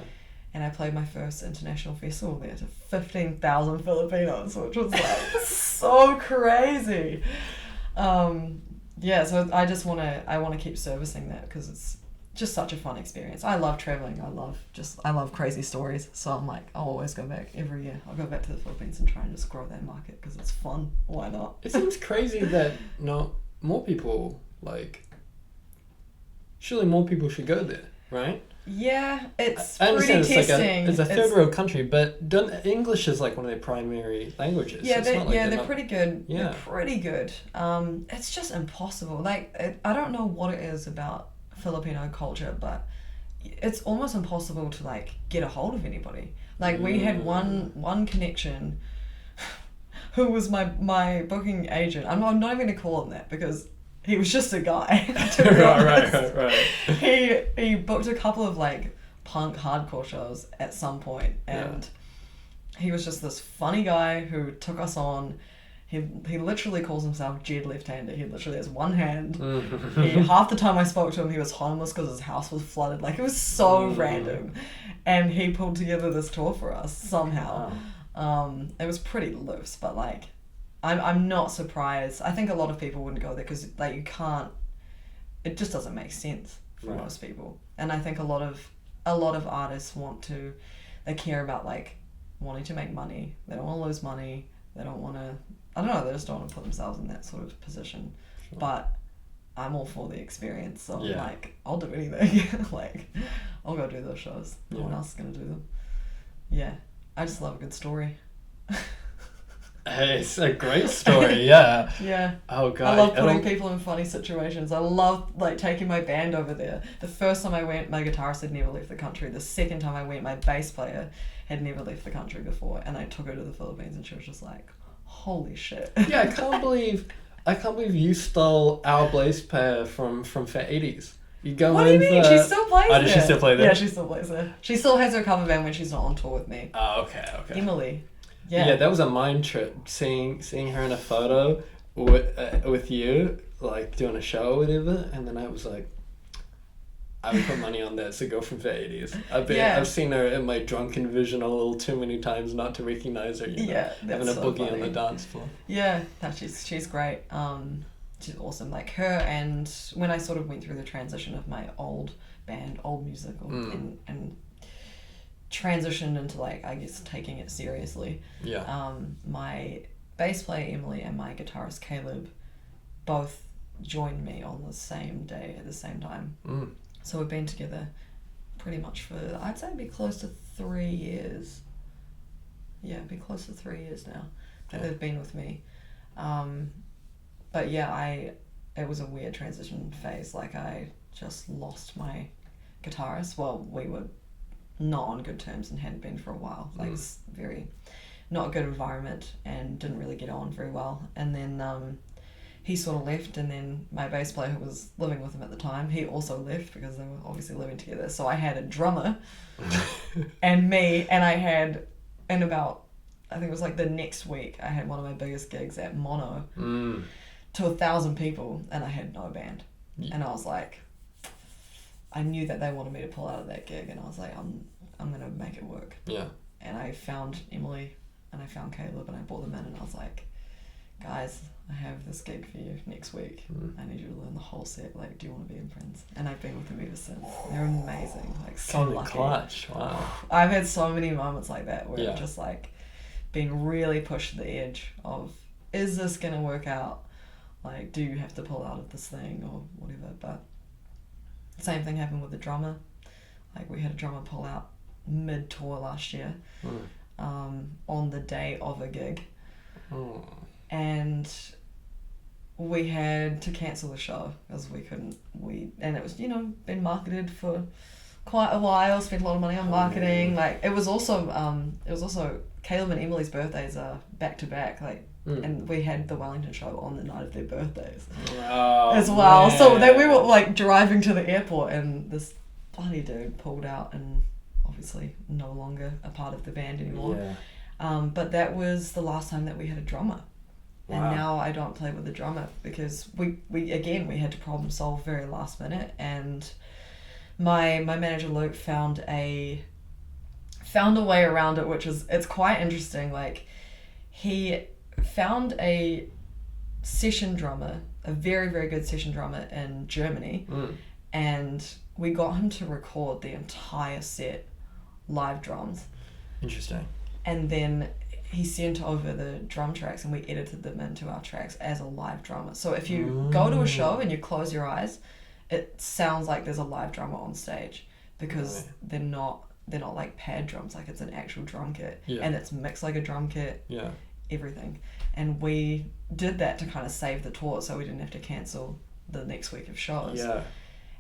And I played my first international festival there to 15,000 Filipinos, which was like so crazy. So I want to keep servicing that, because it's just such a fun experience. I love traveling. I love crazy stories. So I'm like, I'll always go back every year. I'll go back to the Philippines and try and just grow that market, because it's fun. Why not? It seems crazy that more people surely more people should go there, right? Yeah, it's I pretty understand testing. it's a third world country, but English is like one of their primary languages. Yeah, so they're pretty good. Yeah. They're pretty good. It's just impossible. Like, I don't know what it is about Filipino culture, but it's almost impossible to like get a hold of anybody. Like, we had one connection who was my booking agent. I'm not even gonna call him that, because he was just a guy. To be honest. Right. He booked a couple of like punk hardcore shows at some point, and he was just this funny guy who took us on. He literally calls himself Jed left-handed. He literally has one hand. Half the time I spoke to him, he was homeless because his house was flooded. Like, it was so random. And he pulled together this tour for us somehow. It was pretty loose, but like, I'm not surprised. I think a lot of people wouldn't go there because like you can't. It just doesn't make sense for most people. And I think a lot of artists they care about like wanting to make money. They don't want to lose money. They don't want to. I don't know, they just don't want to put themselves in that sort of position. Sure. But I'm all for the experience, so I'm like, I'll do anything. Like, I'll go do those shows. No one else is going to do them. Yeah, I just love a good story. Hey, it's a great story, yeah. Yeah. Oh, God. I love putting people in funny situations. I love, like, taking my band over there. The first time I went, my guitarist had never left the country. The second time I went, my bass player had never left the country before. And I took her to the Philippines, and she was just like, holy shit. Yeah, I can't believe you stole our bass player from Fat 80s. You go What do you mean? She still plays there. Oh, does she still play there? Yeah, she still plays there. She still has her cover band when she's not on tour with me. Oh, okay. Emily. Yeah. Yeah, that was a mind trip, seeing her in a photo with you, like doing a show or whatever, and then I was like, I would put money on that to go from Fat 80s. I've seen her in my drunken vision a little too many times not to recognize her. You know, Yeah, that's having a so boogie funny. on the dance floor. Yeah, no, she's great. She's awesome. Like her, and when I sort of went through the transition of my old band, old musical, and transitioned into like, I guess, taking it seriously. Yeah. My bass player Emily and my guitarist Caleb both joined me on the same day at the same time. So we've been together pretty much for, I'd say, it'd be close to 3 years. Yeah, it'd be close to 3 years now that they've been with me. But yeah, it was a weird transition phase. Like, I just lost my guitarist. Well, we were not on good terms and hadn't been for a while. Like, it's very not a good environment and didn't really get on very well. And then he sort of left, and then my bass player who was living with him at the time, he also left because they were obviously living together. So I had a drummer and me, and I had, in about, I think it was like the next week, I had one of my biggest gigs at Mono to 1,000 people, and I had no band. And I was like, I knew that they wanted me to pull out of that gig, and I was like, I'm gonna make it work. Yeah. And I found Emily and I found Caleb, and I brought them in, and I was like, guys, I have this gig for you next week. I need you to learn the whole set. Like, do you want to be in PRINS? And I've been with them ever since. They're amazing. Like, so lucky. Clutch. Wow. I've had so many moments like that where Yeah. I've just like been really pushed to the edge of, is this gonna work out? Like, do you have to pull out of this thing or whatever? But same thing happened with the drummer. Like, we had a drummer pull out mid-tour last year on the day of a gig. And we had to cancel the show because and it was, been marketed for quite a while, spent a lot of money on marketing. Like, it was also Caleb and Emily's birthdays are back to back, like, and we had the Wellington show on the night of their birthdays as well. Man. So we were like driving to the airport, and this bloody dude pulled out and obviously no longer a part of the band anymore. But that was the last time that we had a drummer. Wow. And now I don't play with a drummer because we had to problem solve very last minute, and my manager Luke found a way around it, which is, it's quite interesting. Like, he found a session drummer, a very, very good session drummer in Germany, and we got him to record the entire set live drums. Interesting. And then he sent over the drum tracks, and we edited them into our tracks as a live drummer. So if you go to a show and you close your eyes, it sounds like there's a live drummer on stage, because they're not like pad drums. Like, it's an actual drum kit, and it's mixed like a drum kit. Everything. And we did that to kind of save the tour, so we didn't have to cancel the next week of shows.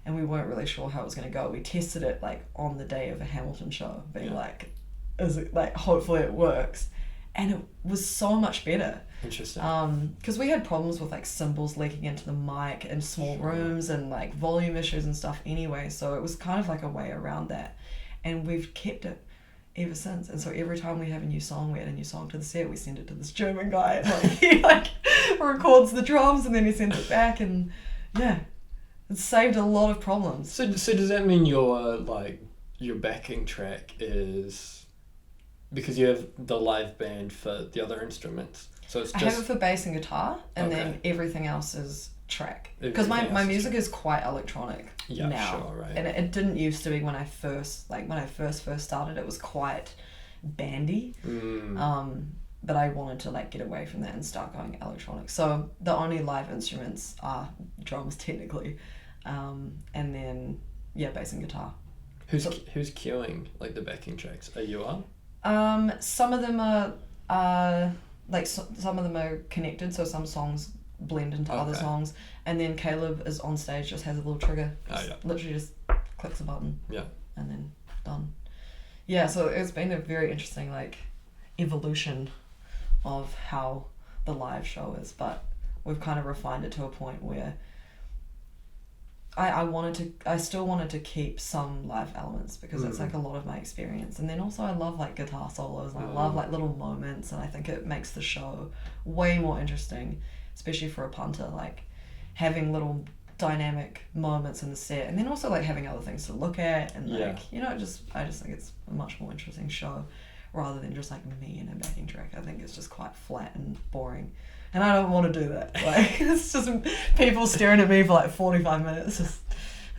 And we weren't really sure how it was going to go. We tested it like on the day of a Hamilton show, being like, is it like, hopefully it works. and it was so much better. Interesting. Because we had problems with like cymbals leaking into the mic in small rooms and like volume issues and stuff anyway, so it was kind of like a way around that, and we've kept it ever since. And so every time we have a new song, we add a new song to the set, we send it to this German guy, and like he like records the drums and then he sends it back, and yeah, it's saved a lot of problems. So does that mean your backing track is because you have the live band for the other instruments? So it's just... I have it for bass and guitar, and then everything else is track. Because my music is quite electronic now. Sure, right. And it didn't used to be when I first started. It was quite bandy. But I wanted to like get away from that and start going electronic. So the only live instruments are drums technically, and then bass and guitar. Who's cueing like the backing tracks? Are you on? Some of them are some of them are connected, so some songs blend into other songs, and then Caleb is on stage, just has a little trigger, literally just clicks a button, and then done. Yeah, so it's been a very interesting like evolution of how the live show is, but we've kind of refined it to a point where I still wanted to keep some live elements because it's like a lot of my experience, and then also I love like guitar solos and I love like little moments, and I think it makes the show way more interesting, especially for a punter, like having little dynamic moments in the set, and then also like having other things to look at, and like I just think it's a much more interesting show rather than just like me and a backing track. I think it's just quite flat and boring. And I don't want to do that. Like, it's just people staring at me for like 45 minutes. Just,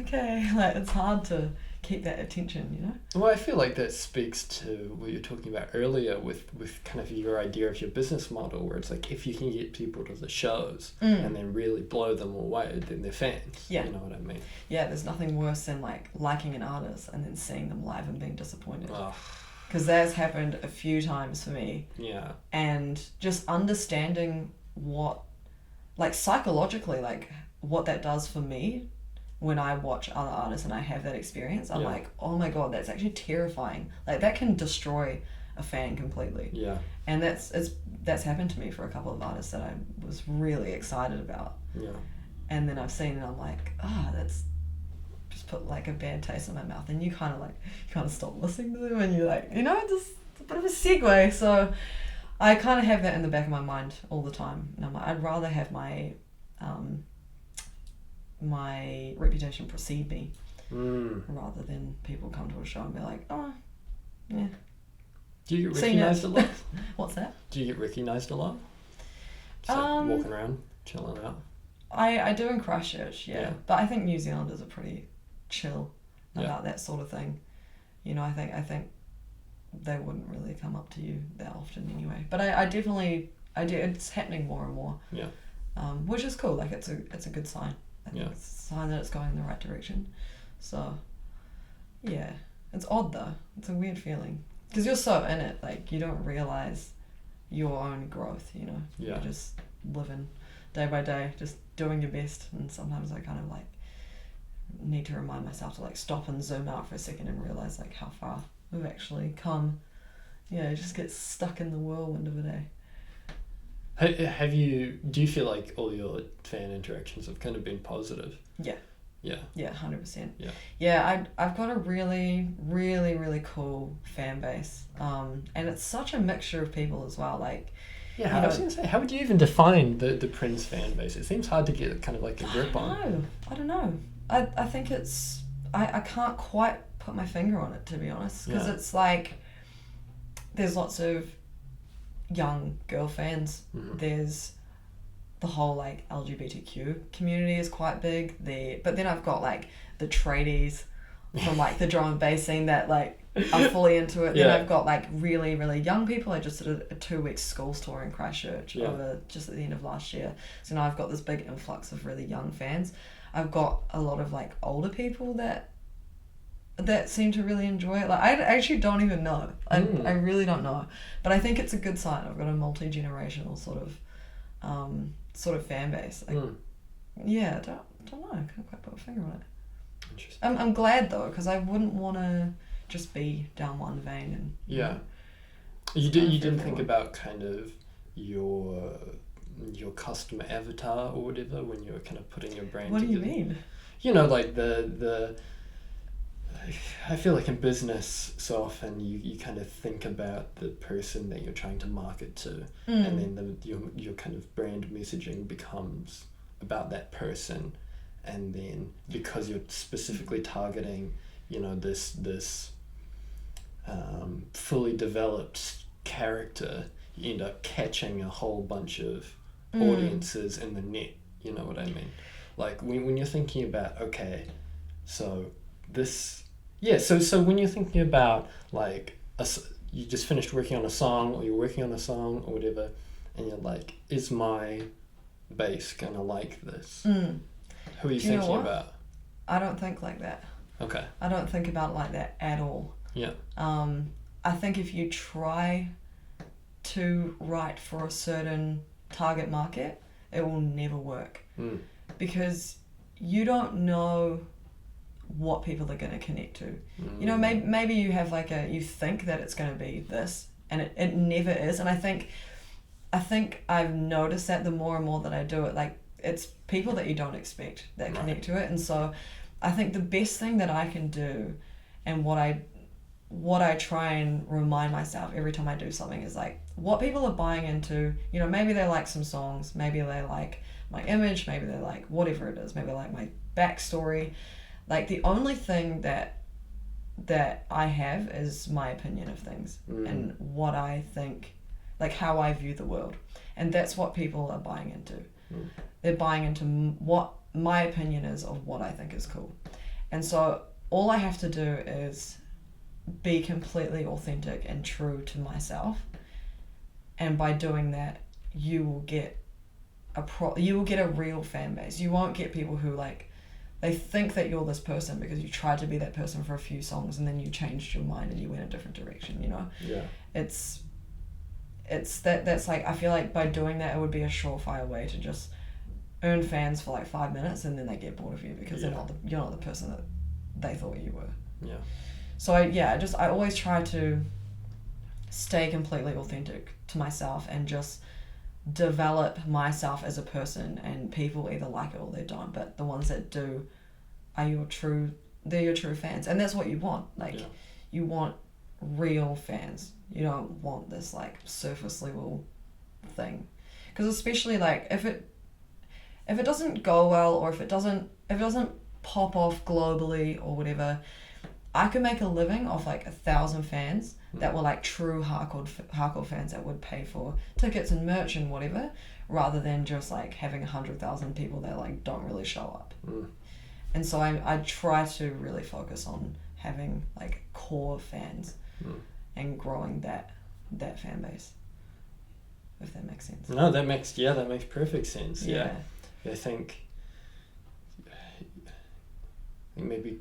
okay, like, it's hard to keep that attention, you know? Well, I feel like that speaks to what you were talking about earlier with kind of your idea of your business model, where it's like, if you can get people to the shows and then really blow them away, then they're fans. Yeah. You know what I mean? Yeah, there's nothing worse than like liking an artist and then seeing them live and being disappointed. Because that's happened a few times for me. Yeah. And just understanding what, like psychologically, like what that does for me when I watch other artists and I have that experience, I'm like, oh my god, that's actually terrifying. Like that can destroy a fan completely. Yeah. And that's happened to me for a couple of artists that I was really excited about. Yeah. And then I've seen it and I'm like, that's just put like a bad taste in my mouth, and you kind of stop listening to them, and you're like, just a bit of a segue. So I kind of have that in the back of my mind all the time, and I'm like, I'd rather have my my reputation precede me rather than people come to a show and be like, oh, yeah. Do you get recognised a lot? What's that? Do you get recognised a lot? Just like walking around, chilling out? I do in Christchurch, yeah. But I think New Zealanders are pretty chill about that sort of thing. I think they wouldn't really come up to you that often anyway. But I definitely do. It's happening more and more. Yeah. Which is cool. Like it's a good sign. I think it's a sign that it's going in the right direction. So, yeah, it's odd though. It's a weird feeling because you're so in it. Like you don't realize your own growth. Yeah. You're just living day by day, just doing your best. And sometimes I kind of like need to remind myself to like stop and zoom out for a second and realize like how far we've actually come. Just get stuck in the whirlwind of a day. Do you feel like all your fan interactions have kind of been positive? Yeah 100%. I've got a really, really, really cool fan base, and it's such a mixture of people as well. Like, I was gonna say, how would you even define the PRINS fan base? It seems hard to get kind of like a grip on. I don't know. I think it's I can't quite put my finger on it, to be honest, because it's like there's lots of young girl fans. There's the whole like LGBTQ community is quite big. But then I've got like the tradies from like the drum and bass scene that like are fully into it. Then I've got like really, really young people. I just did a 2-week schools tour in Christchurch over just at the end of last year. So now I've got this big influx of really young fans. I've got a lot of like older people that seem to really enjoy it. Like I actually don't even know. I really don't know. But I think it's a good sign. I've got a multi-generational sort of fan base. Like, I don't know. I can't quite put a finger on it. Interesting. I'm glad though, because I wouldn't want to just be down one vein and You didn't think about kind of your customer avatar or whatever when you were kind of putting your brand together? What do you mean? Like the I feel like in business so often you kind of think about the person that you're trying to market to, and then your kind of brand messaging becomes about that person, and then because you're specifically targeting this fully developed character, you end up catching a whole bunch of audiences in the net. You know what I mean? Like when you're thinking about, okay, so this, so when you're thinking about like you just finished working on a song, or you're working on a song or whatever, and you're like, is my base gonna like this? Who are you thinking about? I don't think like that. Okay. I don't think about it like that at all. Yeah. I think if you try to write for a certain target market, it will never work. Because you don't know what people are going to connect to. Maybe you have you think that it's going to be this, and it never is. And I think I've noticed that the more and more that I do it, like, it's people that you don't expect that connect to it. And so I think the best thing that I can do, and what I try and remind myself every time I do something, is like, what people are buying into. Maybe they like some songs, maybe they like my image, maybe they like whatever it is, maybe they like my backstory. Like, the only thing that I have is my opinion of things and what I think, like how I view the world. And that's what people are buying into. They're buying into what my opinion is of what I think is cool. And so all I have to do is be completely authentic and true to myself. And by doing that, you will get a real fan base. You won't get people who, like, they think that you're this person because you tried to be that person for a few songs and then you changed your mind and you went a different direction. Yeah. It's that's like, I feel like by doing that, it would be a surefire way to just earn fans for like 5 minutes, and then they get bored of you because you're not the person that they thought you were. Yeah. So I always try to stay completely authentic to myself and just develop myself as a person, and people either like it or they don't, but the ones that do they're your true fans. And that's what you want. Like, you want real fans. You don't want this like surface level thing, because especially like if it doesn't go well, or if it doesn't pop off globally or whatever, I could make a living off like 1,000 fans that were like true hardcore fans that would pay for tickets and merch and whatever, rather than just like having 100,000 people that like don't really show up. And so I try to really focus on having like core fans and growing that fan base, if that makes sense. No, that makes perfect sense. Yeah. I think maybe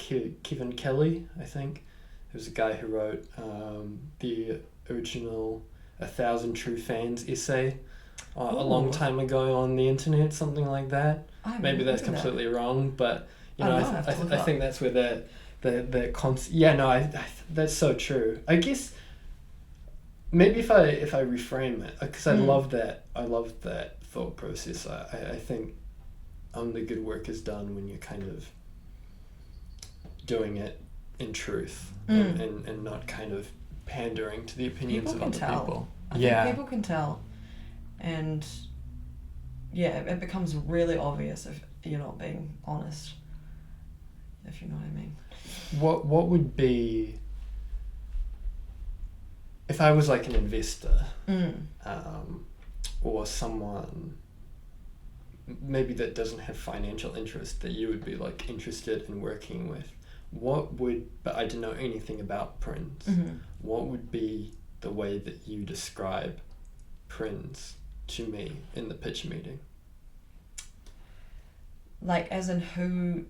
Kevin Kelly, I think. There was a guy who wrote the original 1,000 True Fans essay a long time ago on the internet, something like that. Maybe that's completely wrong, but I think that's where the concept. That's so true. I guess maybe if I reframe it, because I love that thought process. I think only good work is done when you're kind of doing it in truth and not kind of pandering to the opinions of other people. I think people can tell, and it becomes really obvious if you're not being honest, if you know what I mean. What would be, if I was like an investor or someone maybe that doesn't have financial interest that you would be like interested in working with, but I didn't know anything about PRINS, what would be the way that you describe PRINS to me in the pitch meeting? Like, as in who?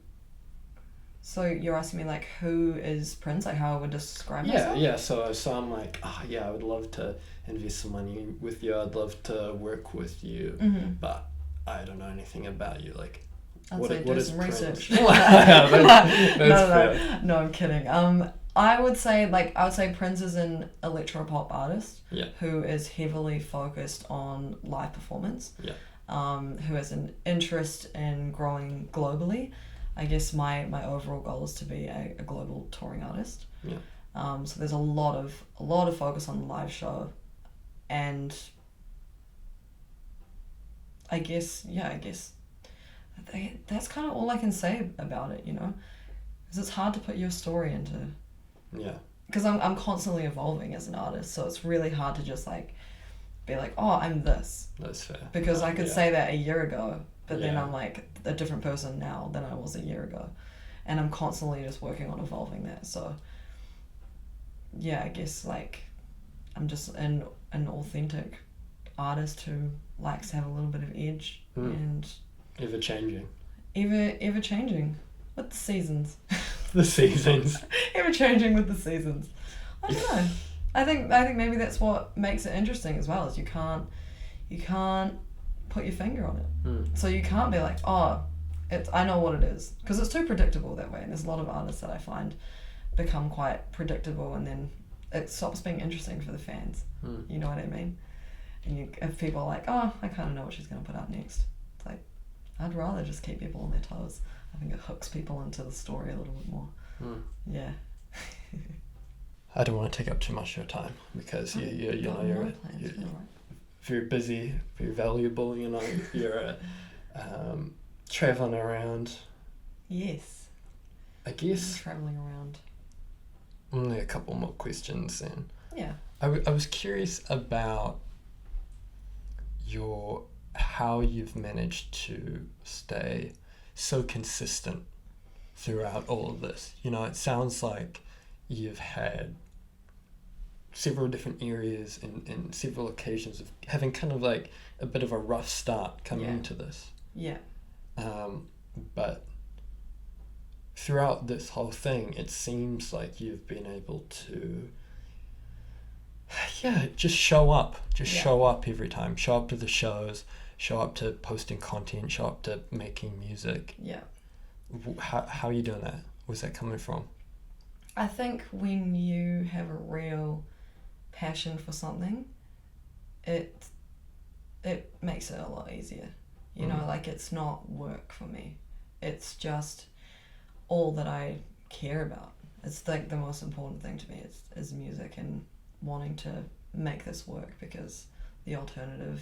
So you're asking me like, who is PRINS? Like, how I would describe myself? Yeah. So I'm like, I would love to invest some money with you. I'd love to work with you, but I don't know anything about you. Like, I'd say do some research. That's No, I'm kidding. I would say PRINS is an electropop artist Yeah. who is heavily focused on live performance. Yeah. Who has an interest in growing globally. I guess my overall goal is to be a global touring artist. Yeah. So there's a lot of focus on the live show, and I guess that's kind of all I can say about it, you know, because it's hard to put your story into. Yeah. Because I'm constantly evolving as an artist, so it's really hard to just like be like, oh, I'm this. That's fair. Because I could Yeah. say that a year ago, but then Yeah. I'm like a different person now than I was a year ago, and I'm constantly just working on evolving that. So yeah, I guess like I'm just an authentic artist who likes to have a little bit of edge and Ever changing. ever changing with the seasons. The seasons. Ever changing with the seasons. I don't know. I think maybe that's what makes it interesting as well, is you can't put your finger on it. So you can't be like, oh, I know what it is, because it's too predictable that way. And there's a lot of artists that I find become quite predictable, and then it stops being interesting for the fans. You know what I mean? And if people are like, oh, I kind of know what she's going to put up next, it's like, I'd rather just keep people on their toes. I think it hooks people into the story a little bit more. Yeah. I don't want to take up too much of your time, because you're very busy, very valuable. You know, you're traveling around. Yes. I guess Traveling around. only a couple more questions then. Yeah. I was curious about how you've managed to stay so consistent throughout all of this. You know, it sounds like you've had several different areas and several occasions of having kind of like a bit of a rough start coming into this. Yeah. But throughout this whole thing, it seems like you've been able to just show up. Show up every time. Show up to the shows, show up to posting content, show up to making music. Yeah. How are you doing that? Where's that coming from? I think when you have a real passion for something, it makes it a lot easier. You know, like, it's not work for me. It's just all that I care about. It's like the most important thing to me is music and wanting to make this work, because the alternative,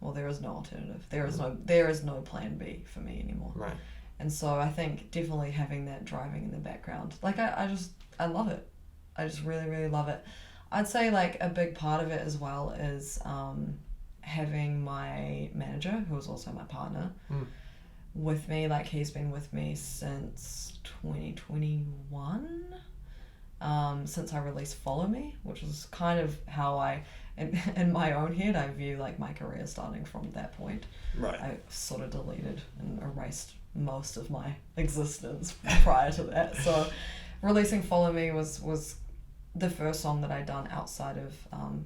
well, there is no alternative. There is no plan B for me anymore. Right. And so I think definitely having that driving in the background, like I love it. I just really, really love it. I'd say like a big part of it as well is having my manager, who is also my partner, with me. Like, he's been with me since 2021, since I released Follow Me, which is kind of how I, in my own head, I view like my career starting from that point. Right. I sort of deleted and erased most of my existence prior to that. So releasing Follow Me was the first song that I'd done outside of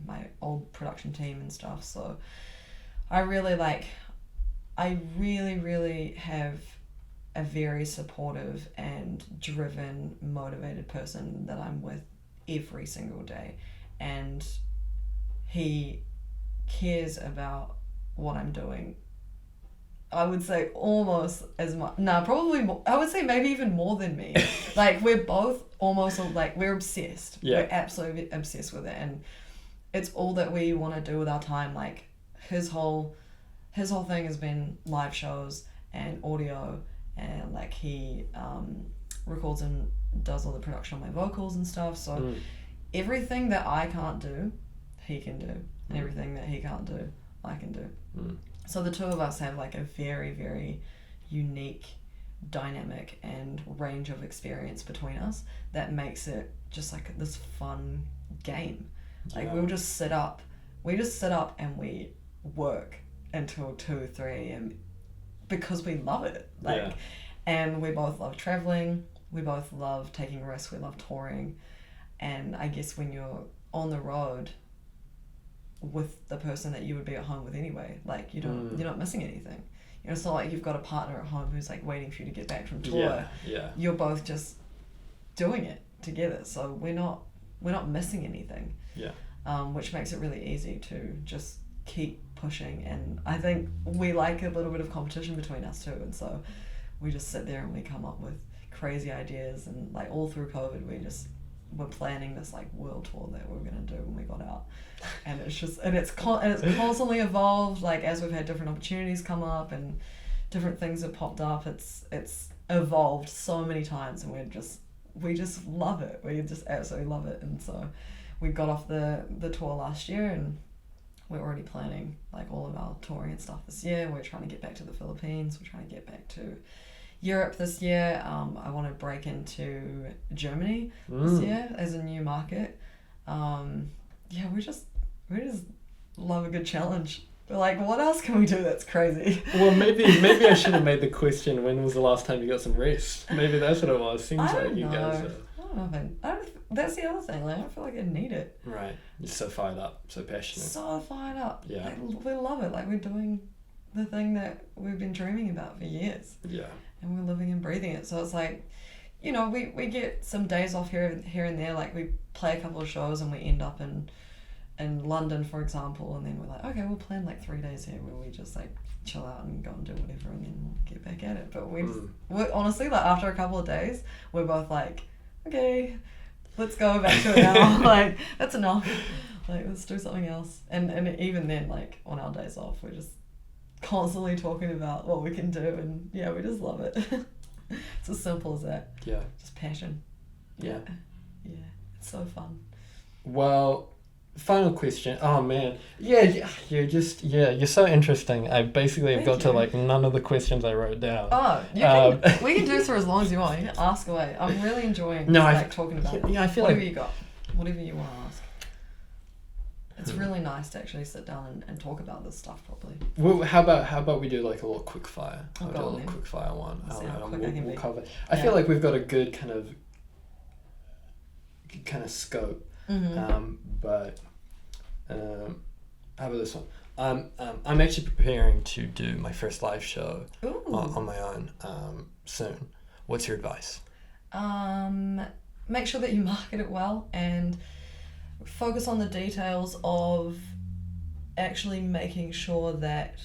my old production team and stuff. So I really really have a very supportive and driven, motivated person that I'm with every single day, and he cares about what I'm doing. I would say almost as much. Probably more. I would say maybe even more than me. Like, we're both almost like, we're obsessed. Yeah. We're absolutely obsessed with it, and it's all that we want to do with our time. Like, his whole thing has been live shows and audio, and like he records and does all the production on my vocals and stuff. So everything that I can't do, he can do, and everything that he can't do, I can do. So the two of us have like a very, very unique dynamic and range of experience between us that makes it just like this fun game. Like, we just sit up and we work until 2-3 a.m. because we love it. And we both love traveling, we both love taking risks, we love touring. And I guess when you're on the road with the person that you would be at home with anyway, like, you're not missing anything. You know, it's not like you've got a partner at home who's like waiting for you to get back from tour. Yeah. You're both just doing it together, so we're not missing anything. Yeah. Which makes it really easy to just keep pushing. And I think we like a little bit of competition between us too, and so we just sit there and we come up with crazy ideas. And like all through COVID, we're planning this like world tour that we're gonna do when we got out, and it's constantly evolved. Like as we've had different opportunities come up and different things have popped up, it's evolved so many times, and we just love it. We just absolutely love it. And so we got off the tour last year, and we're already planning like all of our touring and stuff this year. We're trying to get back to the Philippines. We're trying to get back to Europe this year. I want to break into Germany this year as a new market. We just love a good challenge. We're like, what else can we do that's crazy? Well, maybe I should have made the question, when was the last time you got some rest? Maybe that's what it was. Seems like you guys are... I don't know. That's the other thing. Like, I don't feel like I need it. Right. You're so fired up, so passionate. So fired up. Yeah. Like, we love it. Like, we're doing the thing that we've been dreaming about for years. Yeah. And we're living and breathing it. So it's like, you know, we get some days off here and there. Like, we play a couple of shows and we end up in London, for example, and then we're like, okay, we'll plan like 3 days here where we just like chill out and go and do whatever, and then we'll get back at it. But we're honestly, like, after a couple of days, we're both like, okay, let's go back to it now. Like, that's enough. Like, let's do something else. And even then, like, on our days off, we're just constantly talking about what we can do, and yeah, we just love it. It's as simple as that. Yeah. Just passion. Yeah. It's so fun. Well, final question. Oh man, you're so interesting. I basically have got to like none of the questions I wrote down. Oh, we can do this for as long as you want. You can ask away. I'm really enjoying talking about it. Yeah, I feel whatever you got, whatever you want to ask. It's really nice to actually sit down and talk about this stuff properly. Well, how about we do like a little quick fire? I'll do a little quick fire one. We'll cover. I feel like we've got a good kind of scope. Mm-hmm. But how about this one? I'm actually preparing to do my first live show on my own soon. What's your advice? Make sure that you market it well and focus on the details of actually making sure that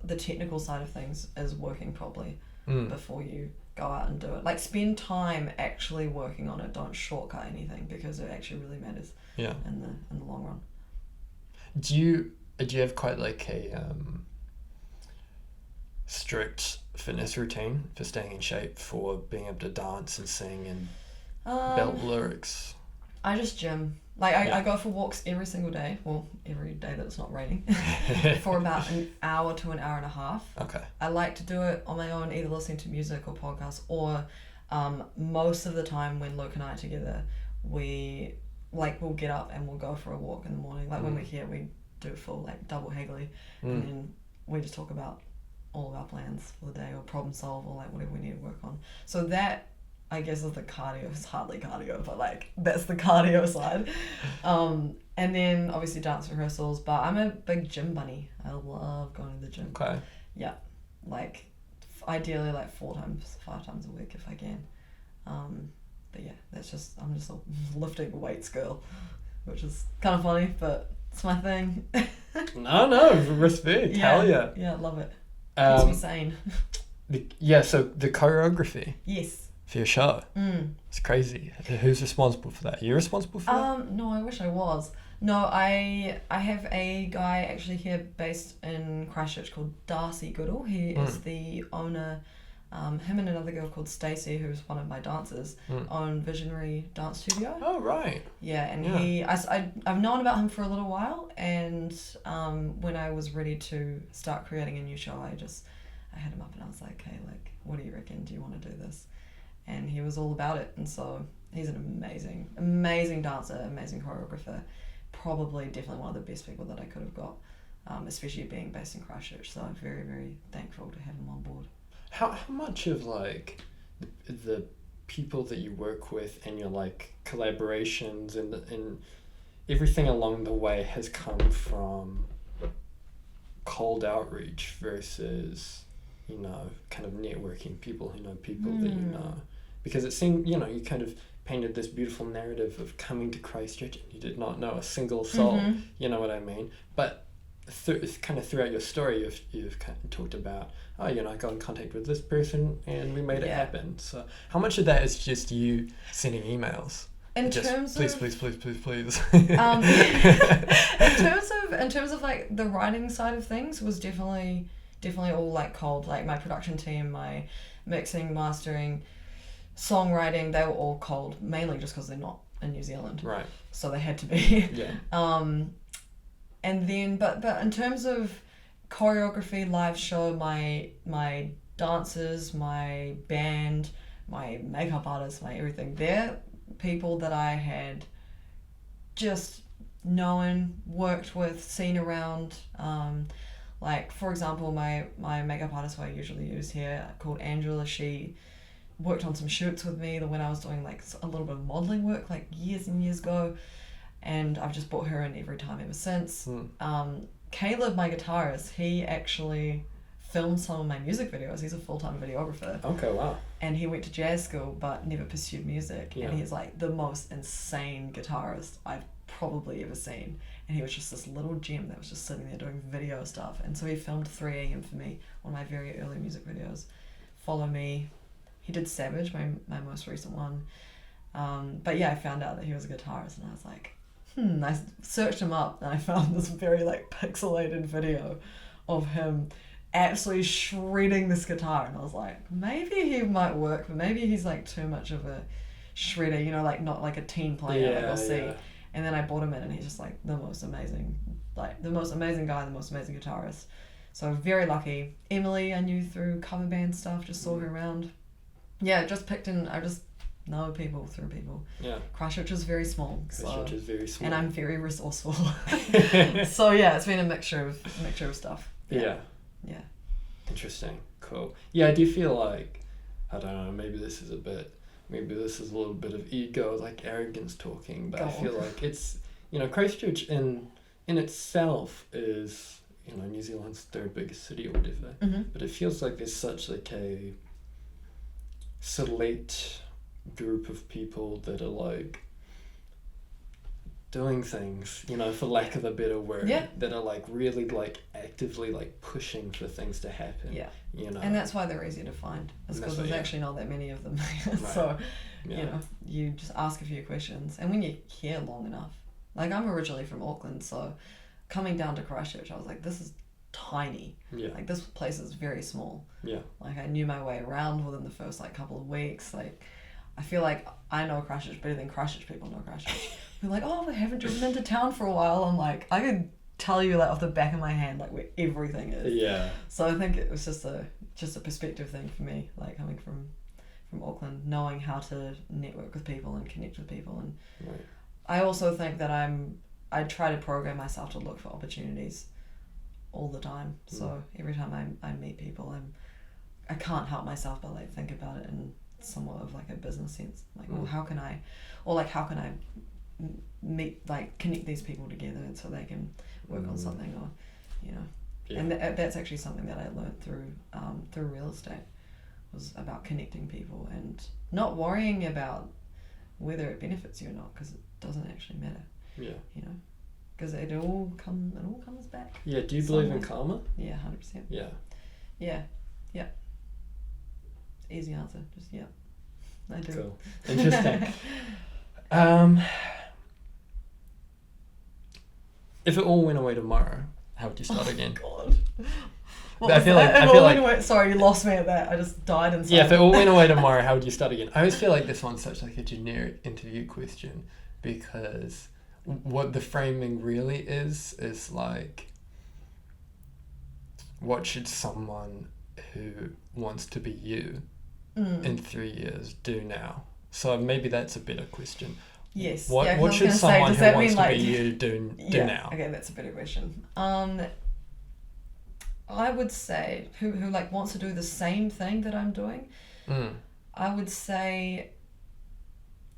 the technical side of things is working properly before you go out and do it. Like, spend time actually working on it. Don't shortcut anything, because it actually really matters. Yeah. In the long run. Do you have quite like a strict fitness routine for staying in shape, for being able to dance and sing and belt lyrics? I just gym. Like, I go for walks every single day. Well, every day that it's not raining. For about an hour to an hour and a half. Okay. I like to do it on my own, either listening to music or podcasts, or most of the time when Luke and I are together, we'll get up and we'll go for a walk in the morning. Like, when we're here, we do a full like double Hagley, and then we just talk about all of our plans for the day, or problem solve, or like whatever we need to work on. So that, I guess, is the cardio. It's hardly cardio, but like that's the cardio side. And then obviously dance rehearsals, but I'm a big gym bunny. I love going to the gym. Okay. Yeah, like ideally like 5 times a week if I can. But yeah, I'm just a lifting weights girl, which is kind of funny, but it's my thing. No, respect. Hell yeah. Yeah, love it. Keeps me sane. So the choreography. Yes. For your show. It's crazy. Who's responsible for that? You're responsible for that? No, I wish I was. No, I have a guy actually here based in Christchurch called Darcy Goodall. He is the owner. Him and another girl called Stacey, who's one of my dancers, own Visionary Dance Studio. Oh, right. Yeah, and I've known about him for a little while, and when I was ready to start creating a new show, I hit him up and I was like, hey, like, what do you reckon? Do you want to do this? And he was all about it, and so he's an amazing dancer, amazing choreographer, definitely one of the best people that I could have got, especially being based in Christchurch, so I'm very, very thankful to have him on board. How much of like the people that you work with and your like collaborations and everything along the way has come from cold outreach versus, kind of networking, people who know people that you know? Because it seemed, you kind of painted this beautiful narrative of coming to Christchurch and you did not know a single soul. You know what I mean? But kind of throughout your story, you've kind of talked about, oh, you know, I got in contact with this person and we made it happen. So how much of that is just you sending emails? In terms please. In terms of like the writing side of things was definitely all like cold. Like my production team, my mixing, mastering, songwriting, they were all cold, mainly just because they're not in New Zealand. Right. So they had to be. Yeah. And then but in terms of choreography, live show, my dancers, my band, my makeup artists, my everything, they're people that I had just known, worked with, seen around. Like for example, my makeup artist who I usually use here, called Angela, she worked on some shoots with me when I was doing like a little bit of modeling work like years and years ago, and I've just brought her in every time ever since. Caleb, my guitarist, he actually filmed some of my music videos. He's a full-time videographer. Okay, wow. And he went to jazz school but never pursued music. Yeah. And he's like the most insane guitarist I've probably ever seen. And he was just this little gem that was just sitting there doing video stuff. And so he filmed 3 a.m. for me, one of my very early music videos. Follow Me. He did Savage, my most recent one. But yeah, I found out that he was a guitarist and I was like, I searched him up and I found this very like pixelated video of him absolutely shredding this guitar, and I was like, maybe he might work, but maybe he's like too much of a shredder, you know, like not like a team player, like I'll see. And then I brought him in and he's just like the most amazing guy, the most amazing guitarist. So very lucky. Emily I knew through cover band stuff, just saw her around. Yeah, just picked in, I just know people through people. Yeah. Christchurch is very small. Christchurch is very small. And I'm very resourceful. So yeah, it's been a mixture of stuff. Yeah. Yeah. Interesting. Cool. Yeah, I do feel like, I don't know, maybe this is a little bit of ego, like arrogance talking, but I feel like it's, you know, Christchurch in itself is, you know, New Zealand's 3rd biggest city or whatever, but it feels like there's such like a select group of people that are like doing things, you know, for lack of a better word, that are like really like actively like pushing for things to happen. Yeah. You know. And that's why they're easy to find. It's because there's actually not that many of them. Right. So, you know, you just ask a few questions, and when you're here long enough, like I'm originally from Auckland, so coming down to Christchurch, I was like, this is tiny. Yeah. Like this place is very small. Yeah. Like I knew my way around within the first like couple of weeks. Like I feel like I know Christchurch better than Christchurch people know Christchurch. They're like, oh, we haven't driven into town for a while. I'm like, I could tell you like off the back of my hand like where everything is. Yeah. So I think it was just a perspective thing for me, like coming from Auckland, knowing how to network with people and connect with people. And right. I also think that I try to program myself to look for opportunities all the time. So every time I meet people, I can't help myself but like think about it in somewhat of like a business sense. Like, well, how can I meet, like connect these people together so they can work on something, or you know. Yeah. And that's actually something that I learned through real estate, was about connecting people and not worrying about whether it benefits you or not, because it doesn't actually matter. Yeah. You know, because it all comes back. Yeah. Do you believe in karma? Yeah, 100%. Yeah. Yeah. Yeah. Easy answer. Just yeah. I do. Cool. Interesting. If it all went away tomorrow, how would you start again? God. I feel like sorry, you lost me at that. I just died inside. Yeah, if it all went away tomorrow, how would you start again? I always feel like this one's such like a generic interview question, because what the framing really is like, what should someone who wants to be you in 3 years do now? So maybe that's a better question. Yes. What should someone who wants to be you do now? Okay, that's a better question. I would say who like wants to do the same thing that I'm doing. I would say,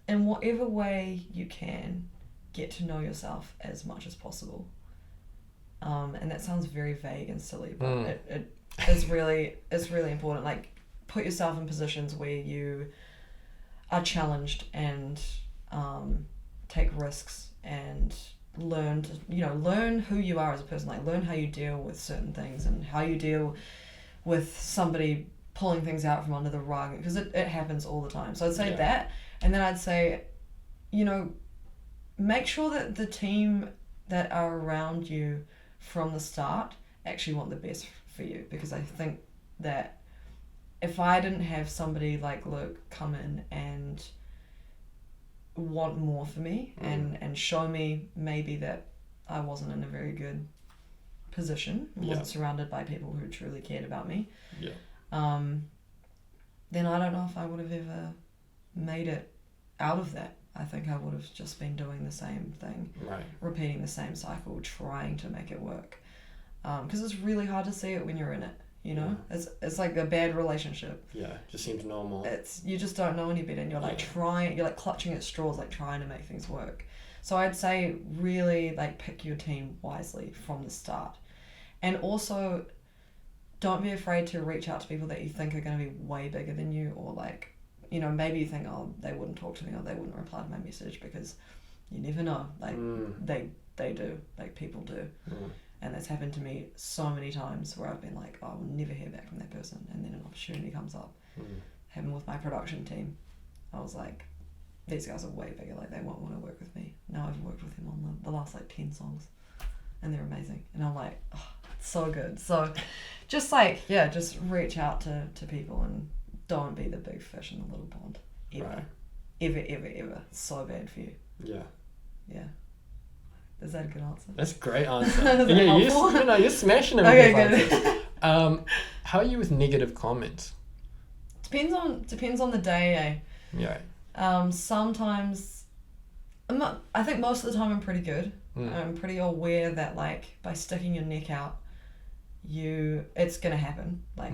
in whatever way you can, get to know yourself as much as possible. And that sounds very vague and silly, but it's really important. Like, put yourself in positions where you are challenged and take risks and learn who you are as a person, like learn how you deal with certain things and how you deal with somebody pulling things out from under the rug, because it happens all the time. So I'd say that, and then I'd say, make sure that the team that are around you from the start actually want the best for you, because I think that if I didn't have somebody like Luke come in and want more for me and show me maybe that I wasn't in a very good position, wasn't surrounded by people who truly cared about me, then I don't know if I would have ever made it out of that. I think I would have just been doing the same thing, repeating the same cycle, trying to make it work. Because it's really hard to see it when you're in it, It's like a bad relationship. Yeah, it just seems normal. You just don't know any better, and you're like you're like clutching at straws, like trying to make things work. So I'd say really like pick your team wisely from the start. And also, don't be afraid to reach out to people that you think are going to be way bigger than you, or like, maybe you think, oh, they wouldn't talk to me or they wouldn't reply to my message, because you never know. Like, they do. Like, people do. And that's happened to me so many times where I've been like, oh, I'll never hear back from that person. And then an opportunity comes up. Happened with my production team. I was like, these guys are way bigger. Like, they won't want to work with me. Now I've worked with them on the last like 10 songs. And they're amazing. And I'm like, oh, it's so good. So just like, just reach out to people and don't be the big fish in the little pond. Ever. Right. Ever. It's so bad for you. Yeah. Yeah. Is that a good answer? That's a great answer. You're smashing them. Okay, good. How are you with negative comments? Depends on the day, eh? Yeah. Sometimes, I think most of the time I'm pretty good. I'm pretty aware that like by sticking your neck out, it's gonna happen. Like,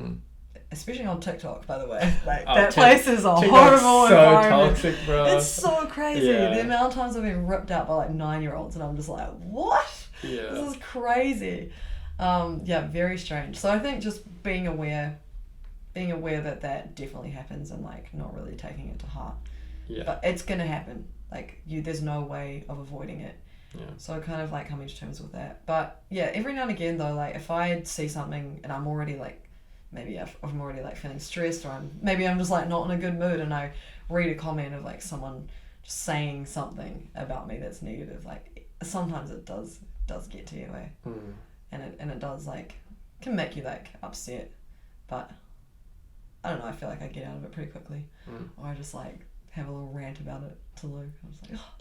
especially on TikTok, by the way. Like that place is a horrible environment. So toxic, bro. It's so crazy. The amount of times I've been ripped out by like 9-year-olds, and I'm just like, what? Yeah. This is crazy. Very strange. So I think just being aware that definitely happens, and like not really taking it to heart. Yeah. But it's gonna happen. Like there's no way of avoiding it. Yeah. So kind of like coming to terms with that. But yeah, every now and again though, like if I see something and I'm already like, maybe I'm already like feeling stressed, or I'm just like not in a good mood, and I read a comment of like someone just saying something about me that's negative, like sometimes it does get to you, eh? And it does like can make you like upset, but I don't know, I feel like I get out of it pretty quickly. Or I just like have a little rant about it to Luke. I'm just like, oh,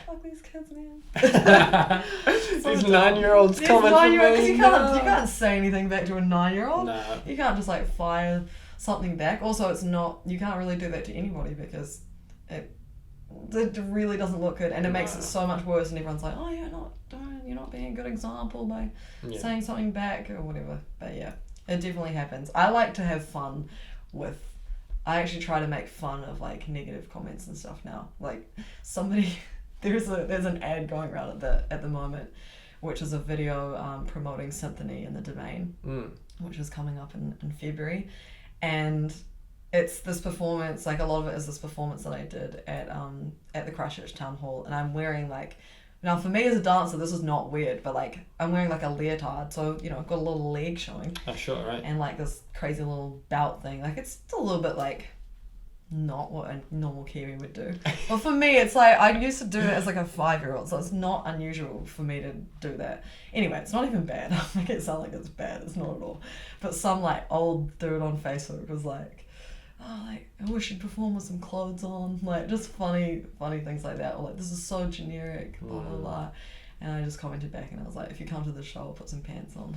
fuck these kids, man. These 9-year-olds coming for me. Because you can't say anything back to a 9-year-old. No. You can't just like fire something back. Also, you can't really do that to anybody, because it really doesn't look good, and it makes it so much worse, and everyone's like, oh, you're not being a good example by saying something back or whatever. But yeah, it definitely happens. I like to have fun I actually try to make fun of like negative comments and stuff now. Like there's an ad going around at the moment, which is a video promoting Symphony in the Domain, which is coming up in February, and it's this performance. Like a lot of it is this performance that I did at the Christchurch Town Hall, and I'm wearing like, now for me as a dancer this is not weird, but like I'm wearing like a leotard, so I've got a little leg showing. Oh sure, right. And like this crazy little belt thing. Like it's still a little bit like not what a normal Kiwi would do. But for me, it's like I used to do it as like a 5-year-old, so it's not unusual for me to do that. Anyway, it's not even bad. I make it sound like it's bad. It's not at all. But some like old dude on Facebook was like, oh, like I wish you'd perform with some clothes on. Like just funny things like that. Or like, this is so generic, blah blah blah. And I just commented back, and I was like, if you come to the show, I'll put some pants on.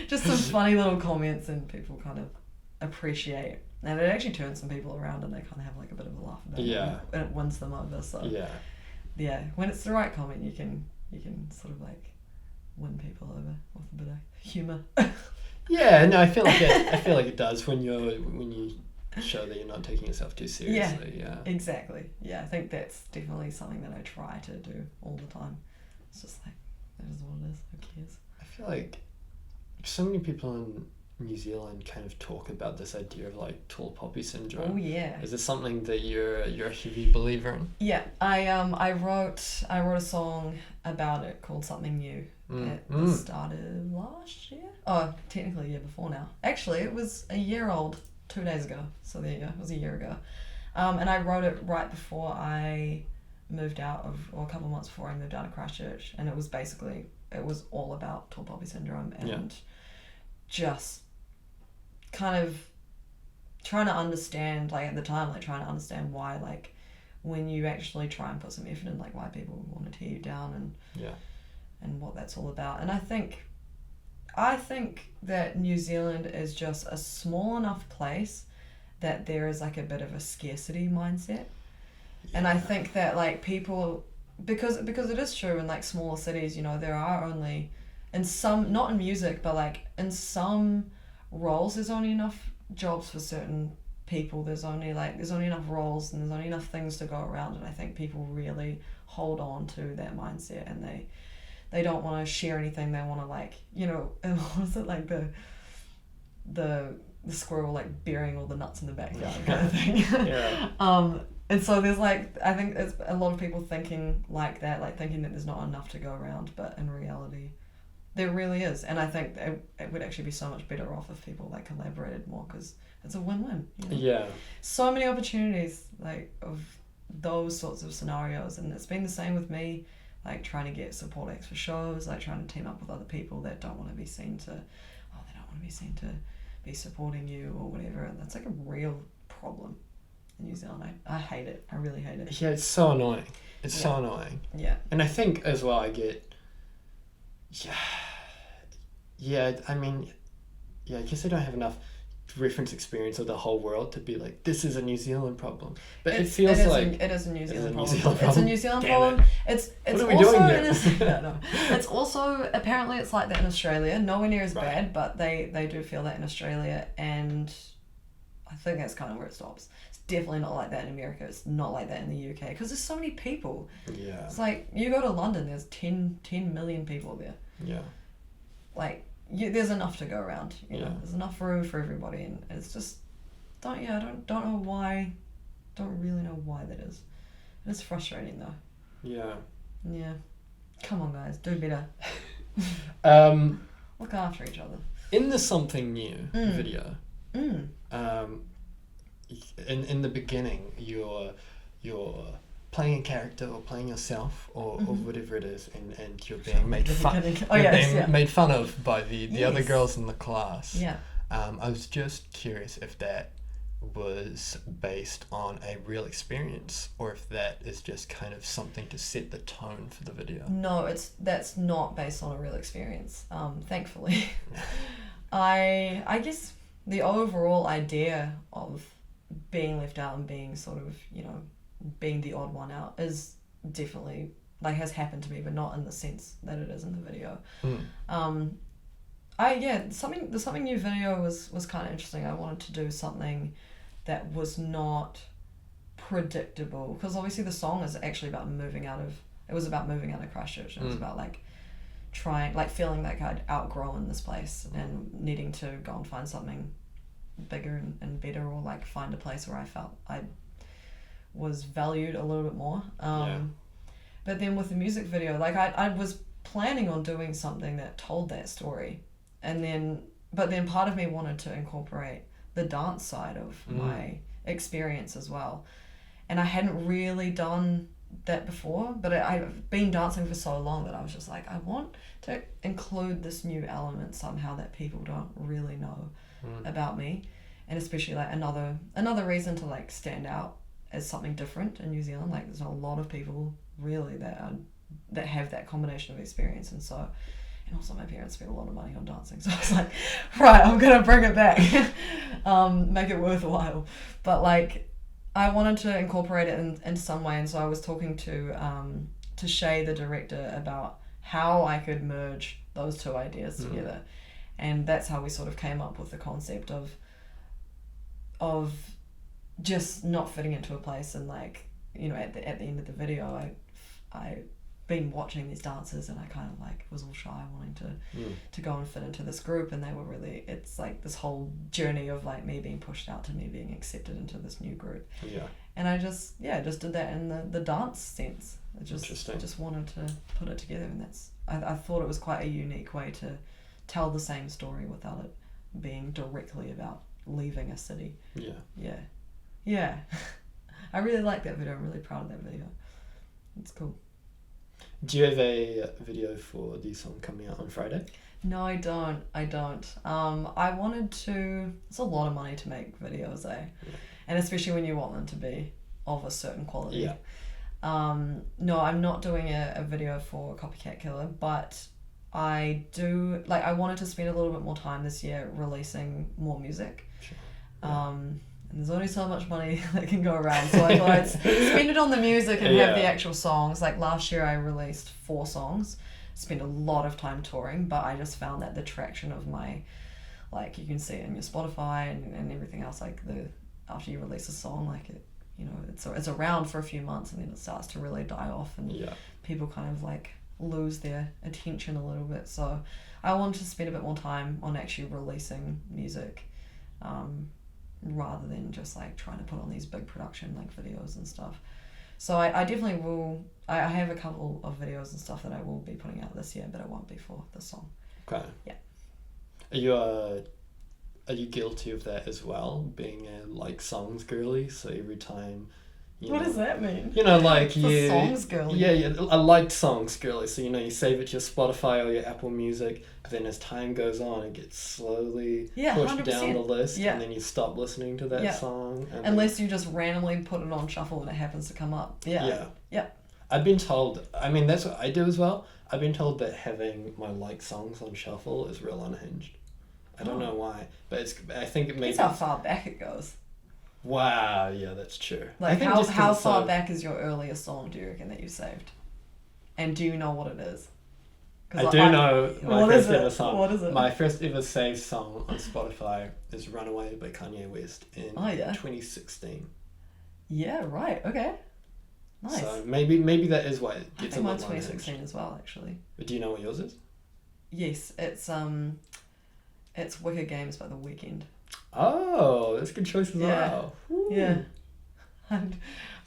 Just some funny little comments, and people kind of appreciate. And it actually turns some people around, and they kind of have like a bit of a laugh about it. And it wins them over. So yeah, when it's the right comment, you can sort of like win people over with a bit of humour. Yeah, no, I feel like it does when you show that you're not taking yourself too seriously. Yeah. Exactly. Yeah, I think that's definitely something that I try to do all the time. It's just like, that is what it is. Who cares? I feel like so many people New Zealand kind of talk about this idea of like tall poppy syndrome. Oh yeah. Is this something that you're a heavy believer in? Yeah, I wrote a song about it called Something New at the start of last year. Oh, technically a year before now. Actually, it was a year old 2 days ago. So there you go. It was a year ago. And I wrote it right before I moved out of, or a couple of months before I moved out of Christchurch, and it was all about tall poppy syndrome and just kind of trying to understand, like at the time, like trying to understand why, like when you actually try and put some effort in, like why people want to tear you down and what that's all about. And I think that New Zealand is just a small enough place that there is like a bit of a scarcity mindset. And I think that like people, because it is true in like smaller cities, you know, there are only, in some, not in music, but like in some roles, there's only enough jobs for certain people. There's only enough roles and there's only enough things to go around. And I think people really hold on to that mindset, and they don't want to share anything. They want to, like, you know, what is it, like the squirrel like burying all the nuts in the backyard kind of thing. Yeah. And so there's like, I think there's a lot of people thinking like that, like thinking that there's not enough to go around, but in reality there really is. And I think it would actually be so much better off if people like collaborated more, because it's a win-win, you know? Yeah. So many opportunities like of those sorts of scenarios, and it's been the same with me, like trying to get support acts for shows, like trying to team up with other people that don't want to be seen to be supporting you or whatever. And that's like a real problem in New Zealand. I hate it. I really hate it. Yeah, it's so annoying. It's so annoying. Yeah. And I think as well I guess I don't have enough reference experience of the whole world to be like, this is a New Zealand problem. But it feels like it is a New Zealand problem. It's a New Zealand problem. It's what are we also doing here? It's also, apparently it's like that in Australia. Nowhere near as Right. bad, but they do feel that in Australia, and I think that's kind of where it stops. It's definitely not like that in America. It's not like that in the UK, because there's so many people. Yeah. It's like, you go to London, there's 10 million people there. Yeah. Like, there's enough to go around, you know. Yeah. There's enough room for everybody, and it's just I don't know why. Don't really know why that is. It's frustrating though. Yeah. Yeah. Come on, guys, do better. Look after each other. In the Something New video, in the beginning, you're playing a character or playing yourself or whatever it is, and you're being made fun. Made fun of by the other girls in the class. Yeah. I was just curious if that was based on a real experience, or if that is just kind of something to set the tone for the video. No, that's not based on a real experience. Thankfully. I guess the overall idea of being left out and being sort of, you know, being the odd one out is definitely, like, has happened to me, but not in the sense that it is in the video. The Something New video was kind of interesting. I wanted to do something that was not predictable, because obviously the song is actually about moving out of Christchurch. It was about feeling like I'd outgrown this place and needing to go and find something bigger and better, or like find a place where I felt I was valued a little bit more. But then with the music video, like I was planning on doing something that told that story, but then part of me wanted to incorporate the dance side of my experience as well, and I hadn't really done that before, but I've been dancing for so long that I was just like, I want to include this new element somehow that people don't really know about me, and especially like another reason to like stand out as something different in New Zealand. Like, there's not a lot of people really that have that combination of experience, and also my parents spent a lot of money on dancing, so I was like, right, I'm gonna bring it back, make it worthwhile. But like, I wanted to incorporate it in some way, and so I was talking to Shay, the director, about how I could merge those two ideas together, and that's how we sort of came up with the concept of just not fitting into a place. And like, you know, at the end of the video, I been watching these dancers, and I kind of like was all shy wanting to go and fit into this group, and they were really, it's like this whole journey of like me being pushed out to me being accepted into this new group. Yeah. And I just did that in the dance sense. I just wanted to put it together, and I thought it was quite a unique way to tell the same story without it being directly about leaving a city. Yeah. I really like that video. I'm really proud of that video. It's cool. Do you have a video for the song coming out on Friday? No, I don't. I wanted to. It's a lot of money to make videos, eh? Yeah. And especially when you want them to be of a certain quality. Yeah. No, I'm not doing a video for Copycat Killer, but I do, like, I wanted to spend a little bit more time this year releasing more music. Sure. Yeah. And there's only so much money that can go around, so I thought I'd spend it on the music and have the actual songs. Like last year I released 4 songs, spent a lot of time touring, but I just found that the traction of my, like, you can see it in your Spotify and everything else, like after you release a song, like it, you know, it's around for a few months and then it starts to really die off, and people kind of like lose their attention a little bit. So I wanted to spend a bit more time on actually releasing music, rather than just like trying to put on these big production like videos and stuff. So I definitely will. I have a couple of videos and stuff that I will be putting out this year, but it won't be for this song. Okay. Yeah. Are you guilty of that as well, being a like songs girly? So every time, what does that mean? You know, like you songs girly. Yeah. I liked songs girly. So you say it to your Spotify or your Apple Music, but then as time goes on, it gets slowly pushed 100%. down the list, and then you stop listening to that song. Unless you just randomly put it on shuffle and it happens to come up. Yeah. I've been told. I mean, that's what I do as well. I've been told that having my like songs on shuffle is real unhinged. I don't know why, but I think it makes. It's how far back it goes. Wow, yeah, that's true. Like, how far back is your earliest song, do you reckon, that you saved? And do you know what it is? I do know my first ever song. What is it? My first ever saved song on Spotify is Runaway by Kanye West in 2016. Yeah, right, okay. Nice. So maybe that is why it gets a little 2016 as well, actually. But do you know what yours is? Yes, it's Wicked Games by The Weeknd. Oh, that's a good choice as well. Ooh. Yeah. And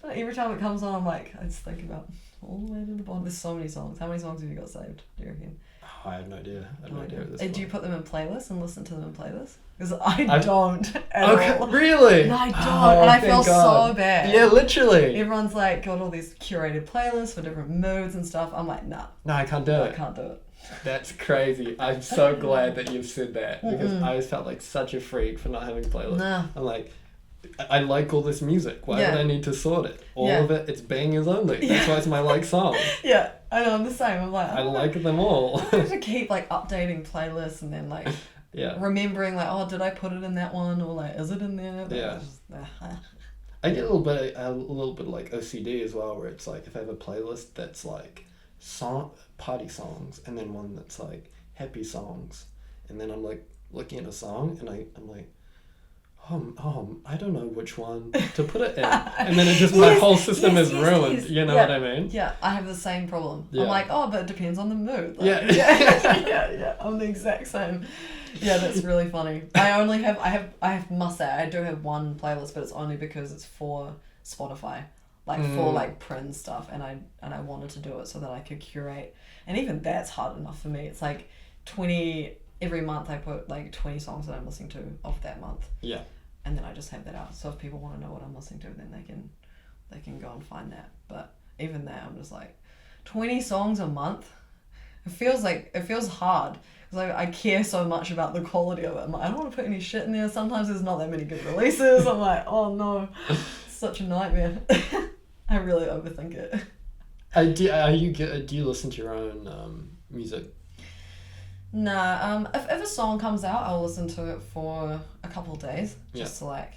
every time it comes on, I'm like, I just think about all the way to the bottom. There's so many songs. How many songs have you got saved, do you reckon? Oh, I have no idea. I have no idea at this point. Do you put them in playlists and listen to them in playlists? Because I don't at all. Really? No, I don't. And I feel so bad. Yeah, literally. Everyone's like got all these curated playlists for different moods and stuff. I'm like, nah. No, I can't do it. I can't do it. That's crazy. I'm so glad that you've said that, because I always felt like such a freak for not having playlists. Nah. I'm like, I like all this music. Why would I need to sort it? All of it, it's bangers only. That's why it's my like song. Yeah, I know, I'm the same. I'm like, I like them all. I have to keep like updating playlists and then like remembering like, oh, did I put it in that one, or like, is it in there? But I get a little bit like OCD as well, where it's like if I have a playlist that's like party songs and then one that's like happy songs, and then I'm like looking at a song and I'm like, I don't know which one to put it in, and then it just my whole system is ruined. You know what I mean? Yeah, I have the same problem. I'm like, but it depends on the mood. Like, yeah. I'm the exact same. Yeah, that's really funny. I must say, I do have one playlist, but it's only because it's for Spotify, like for like PRINS stuff, and I wanted to do it so that I could curate, and even that's hard enough for me. It's like 20 every month. I put like 20 songs that I'm listening to of that month. Yeah. And then I just have that out. So if people want to know what I'm listening to, then they can go and find that. But even that, I'm just like, 20 songs a month. It feels hard because I care so much about the quality of it. I'm like, I don't want to put any shit in there. Sometimes there's not that many good releases. I'm like, oh no, it's such a nightmare. I really overthink it. Do you listen to your own music? Nah, if a song comes out, I'll listen to it for a couple of days just to like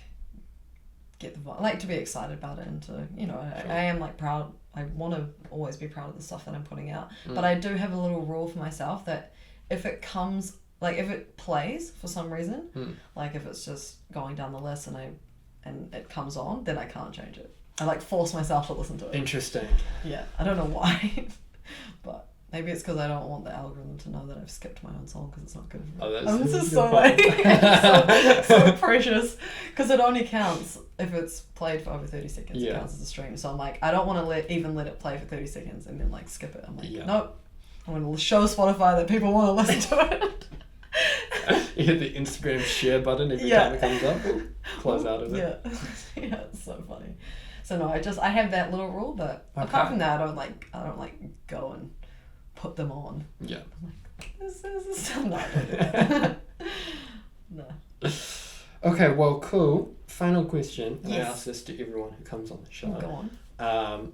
get the vibe, like to be excited about it, and to, you know, sure. I am like proud. I want to always be proud of the stuff that I'm putting out, but I do have a little rule for myself that if it comes, like if it plays for some reason, like if it's just going down the list and it comes on, then I can't change it. I like force myself to listen to it. Interesting. Yeah, I don't know why. But maybe it's because I don't want the algorithm to know that I've skipped my own song because it's not good for me. Oh, that's this is good so point. like so precious because it only counts if it's played for over 30 seconds. Yeah. It counts as a stream. So I'm like, I don't want to let it play for 30 seconds and then like skip it. I'm like, Yeah. nope. I'm going to show Spotify that people want to listen to it. You hit the Instagram share button every Yeah. time it comes up. We'll close out of it. Yeah. Yeah, it's so funny. So no, I have that little rule, but Okay. apart from that, I don't like go and put them on. Yeah. I'm like, this is no, I don't do that. No. Okay, well, cool. Final question. And I Yes. ask this to everyone who comes on the show. Go on.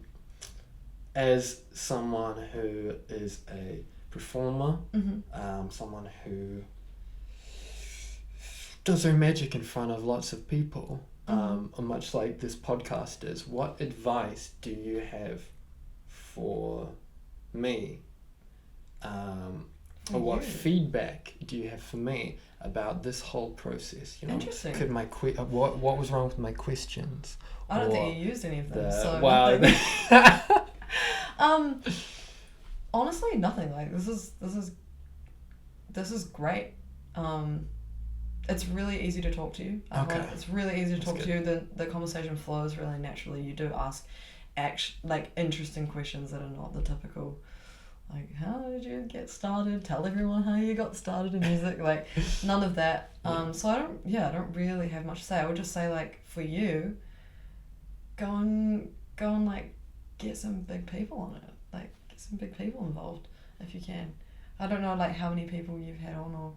As someone who is a performer, Mm-hmm. someone who does their magic in front of lots of people, much like this podcast is, what advice do you have for me? Or what you. feedback do you have for me about this whole process? You know, Interesting. could my what was wrong with my questions? I don't Or think you used any of them. So wow. nothing. Honestly, nothing. Like this is great. It's really easy to talk to you. Okay. It's really easy to That's talk good. to you. The conversation flows really naturally. You do ask interesting questions that are not the typical, like, how did you get started? Tell everyone how you got started in music. Like, none of that. So I don't really have much to say. I would just say, like, for you, go and like get some big people on it. Like, get some big people involved if you can. I don't know like how many people you've had on or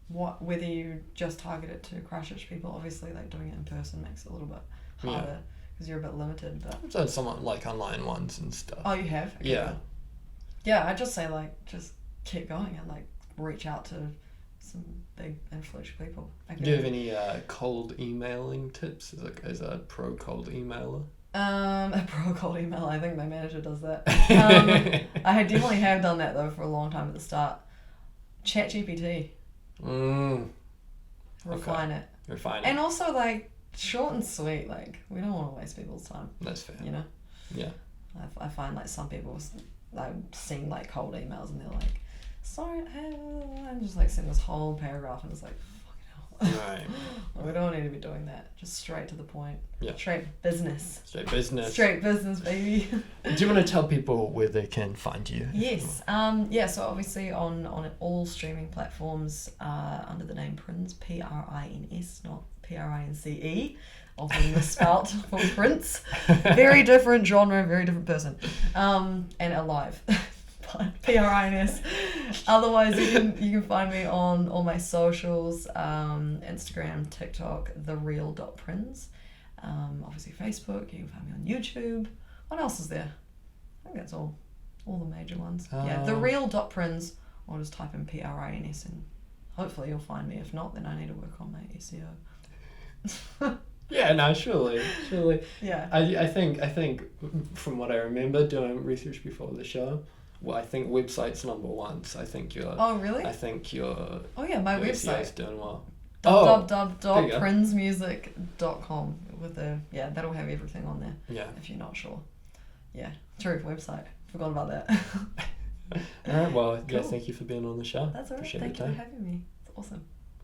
whether you just target it to Christchurch people. Obviously, like doing it in person makes it a little bit harder because you're a bit limited. But I've done some like online ones and stuff. oh, you have? Okay, Yeah. cool. Yeah, I just say like just keep going and like reach out to some big influential people. Do you have any cold emailing tips as a pro cold emailer? A pro cold email. I think my manager does that. I definitely have done that though for a long time at the start. ChatGPT. Refine it. Refine it. And also like short and sweet. Like we don't want to waste people's time. That's fair. You know. Yeah. I find like some people I've seen like cold emails and they're like, sorry, and just like send this whole paragraph and it's like, fucking hell. Right. We don't need to be doing that. Just straight to the point. Yeah. Straight business. Straight business. Straight business, baby. Do you want to tell people where they can find you? Yes. So obviously on all streaming platforms under the name PRINS, PRINS, not PRINCE, often misspelt for Prince. Very different genre, very different person. And alive. PRINS. Otherwise, you can find me on all my socials, Instagram, TikTok, thereal.prins. Obviously Facebook. You can find me on YouTube. What else is there? I think that's all the major ones. Yeah, thereal.prins, or just type in PRINS and hopefully you'll find me. If not, then I need to work on my SEO. Yeah, no, surely. Yeah. I think from what I remember doing research before the show, well, I think website's number one. So I think you're. Oh really? I think your. Oh yeah, my your website. SEO's doing well. www.prinsmusic.com that'll have everything on there. Yeah. If you're not sure. Yeah, true website. Forgot about that. All right. Well, yeah. Cool. Thank you for being on the show. That's all right. Appreciate Thank your you for time. having me. It's awesome.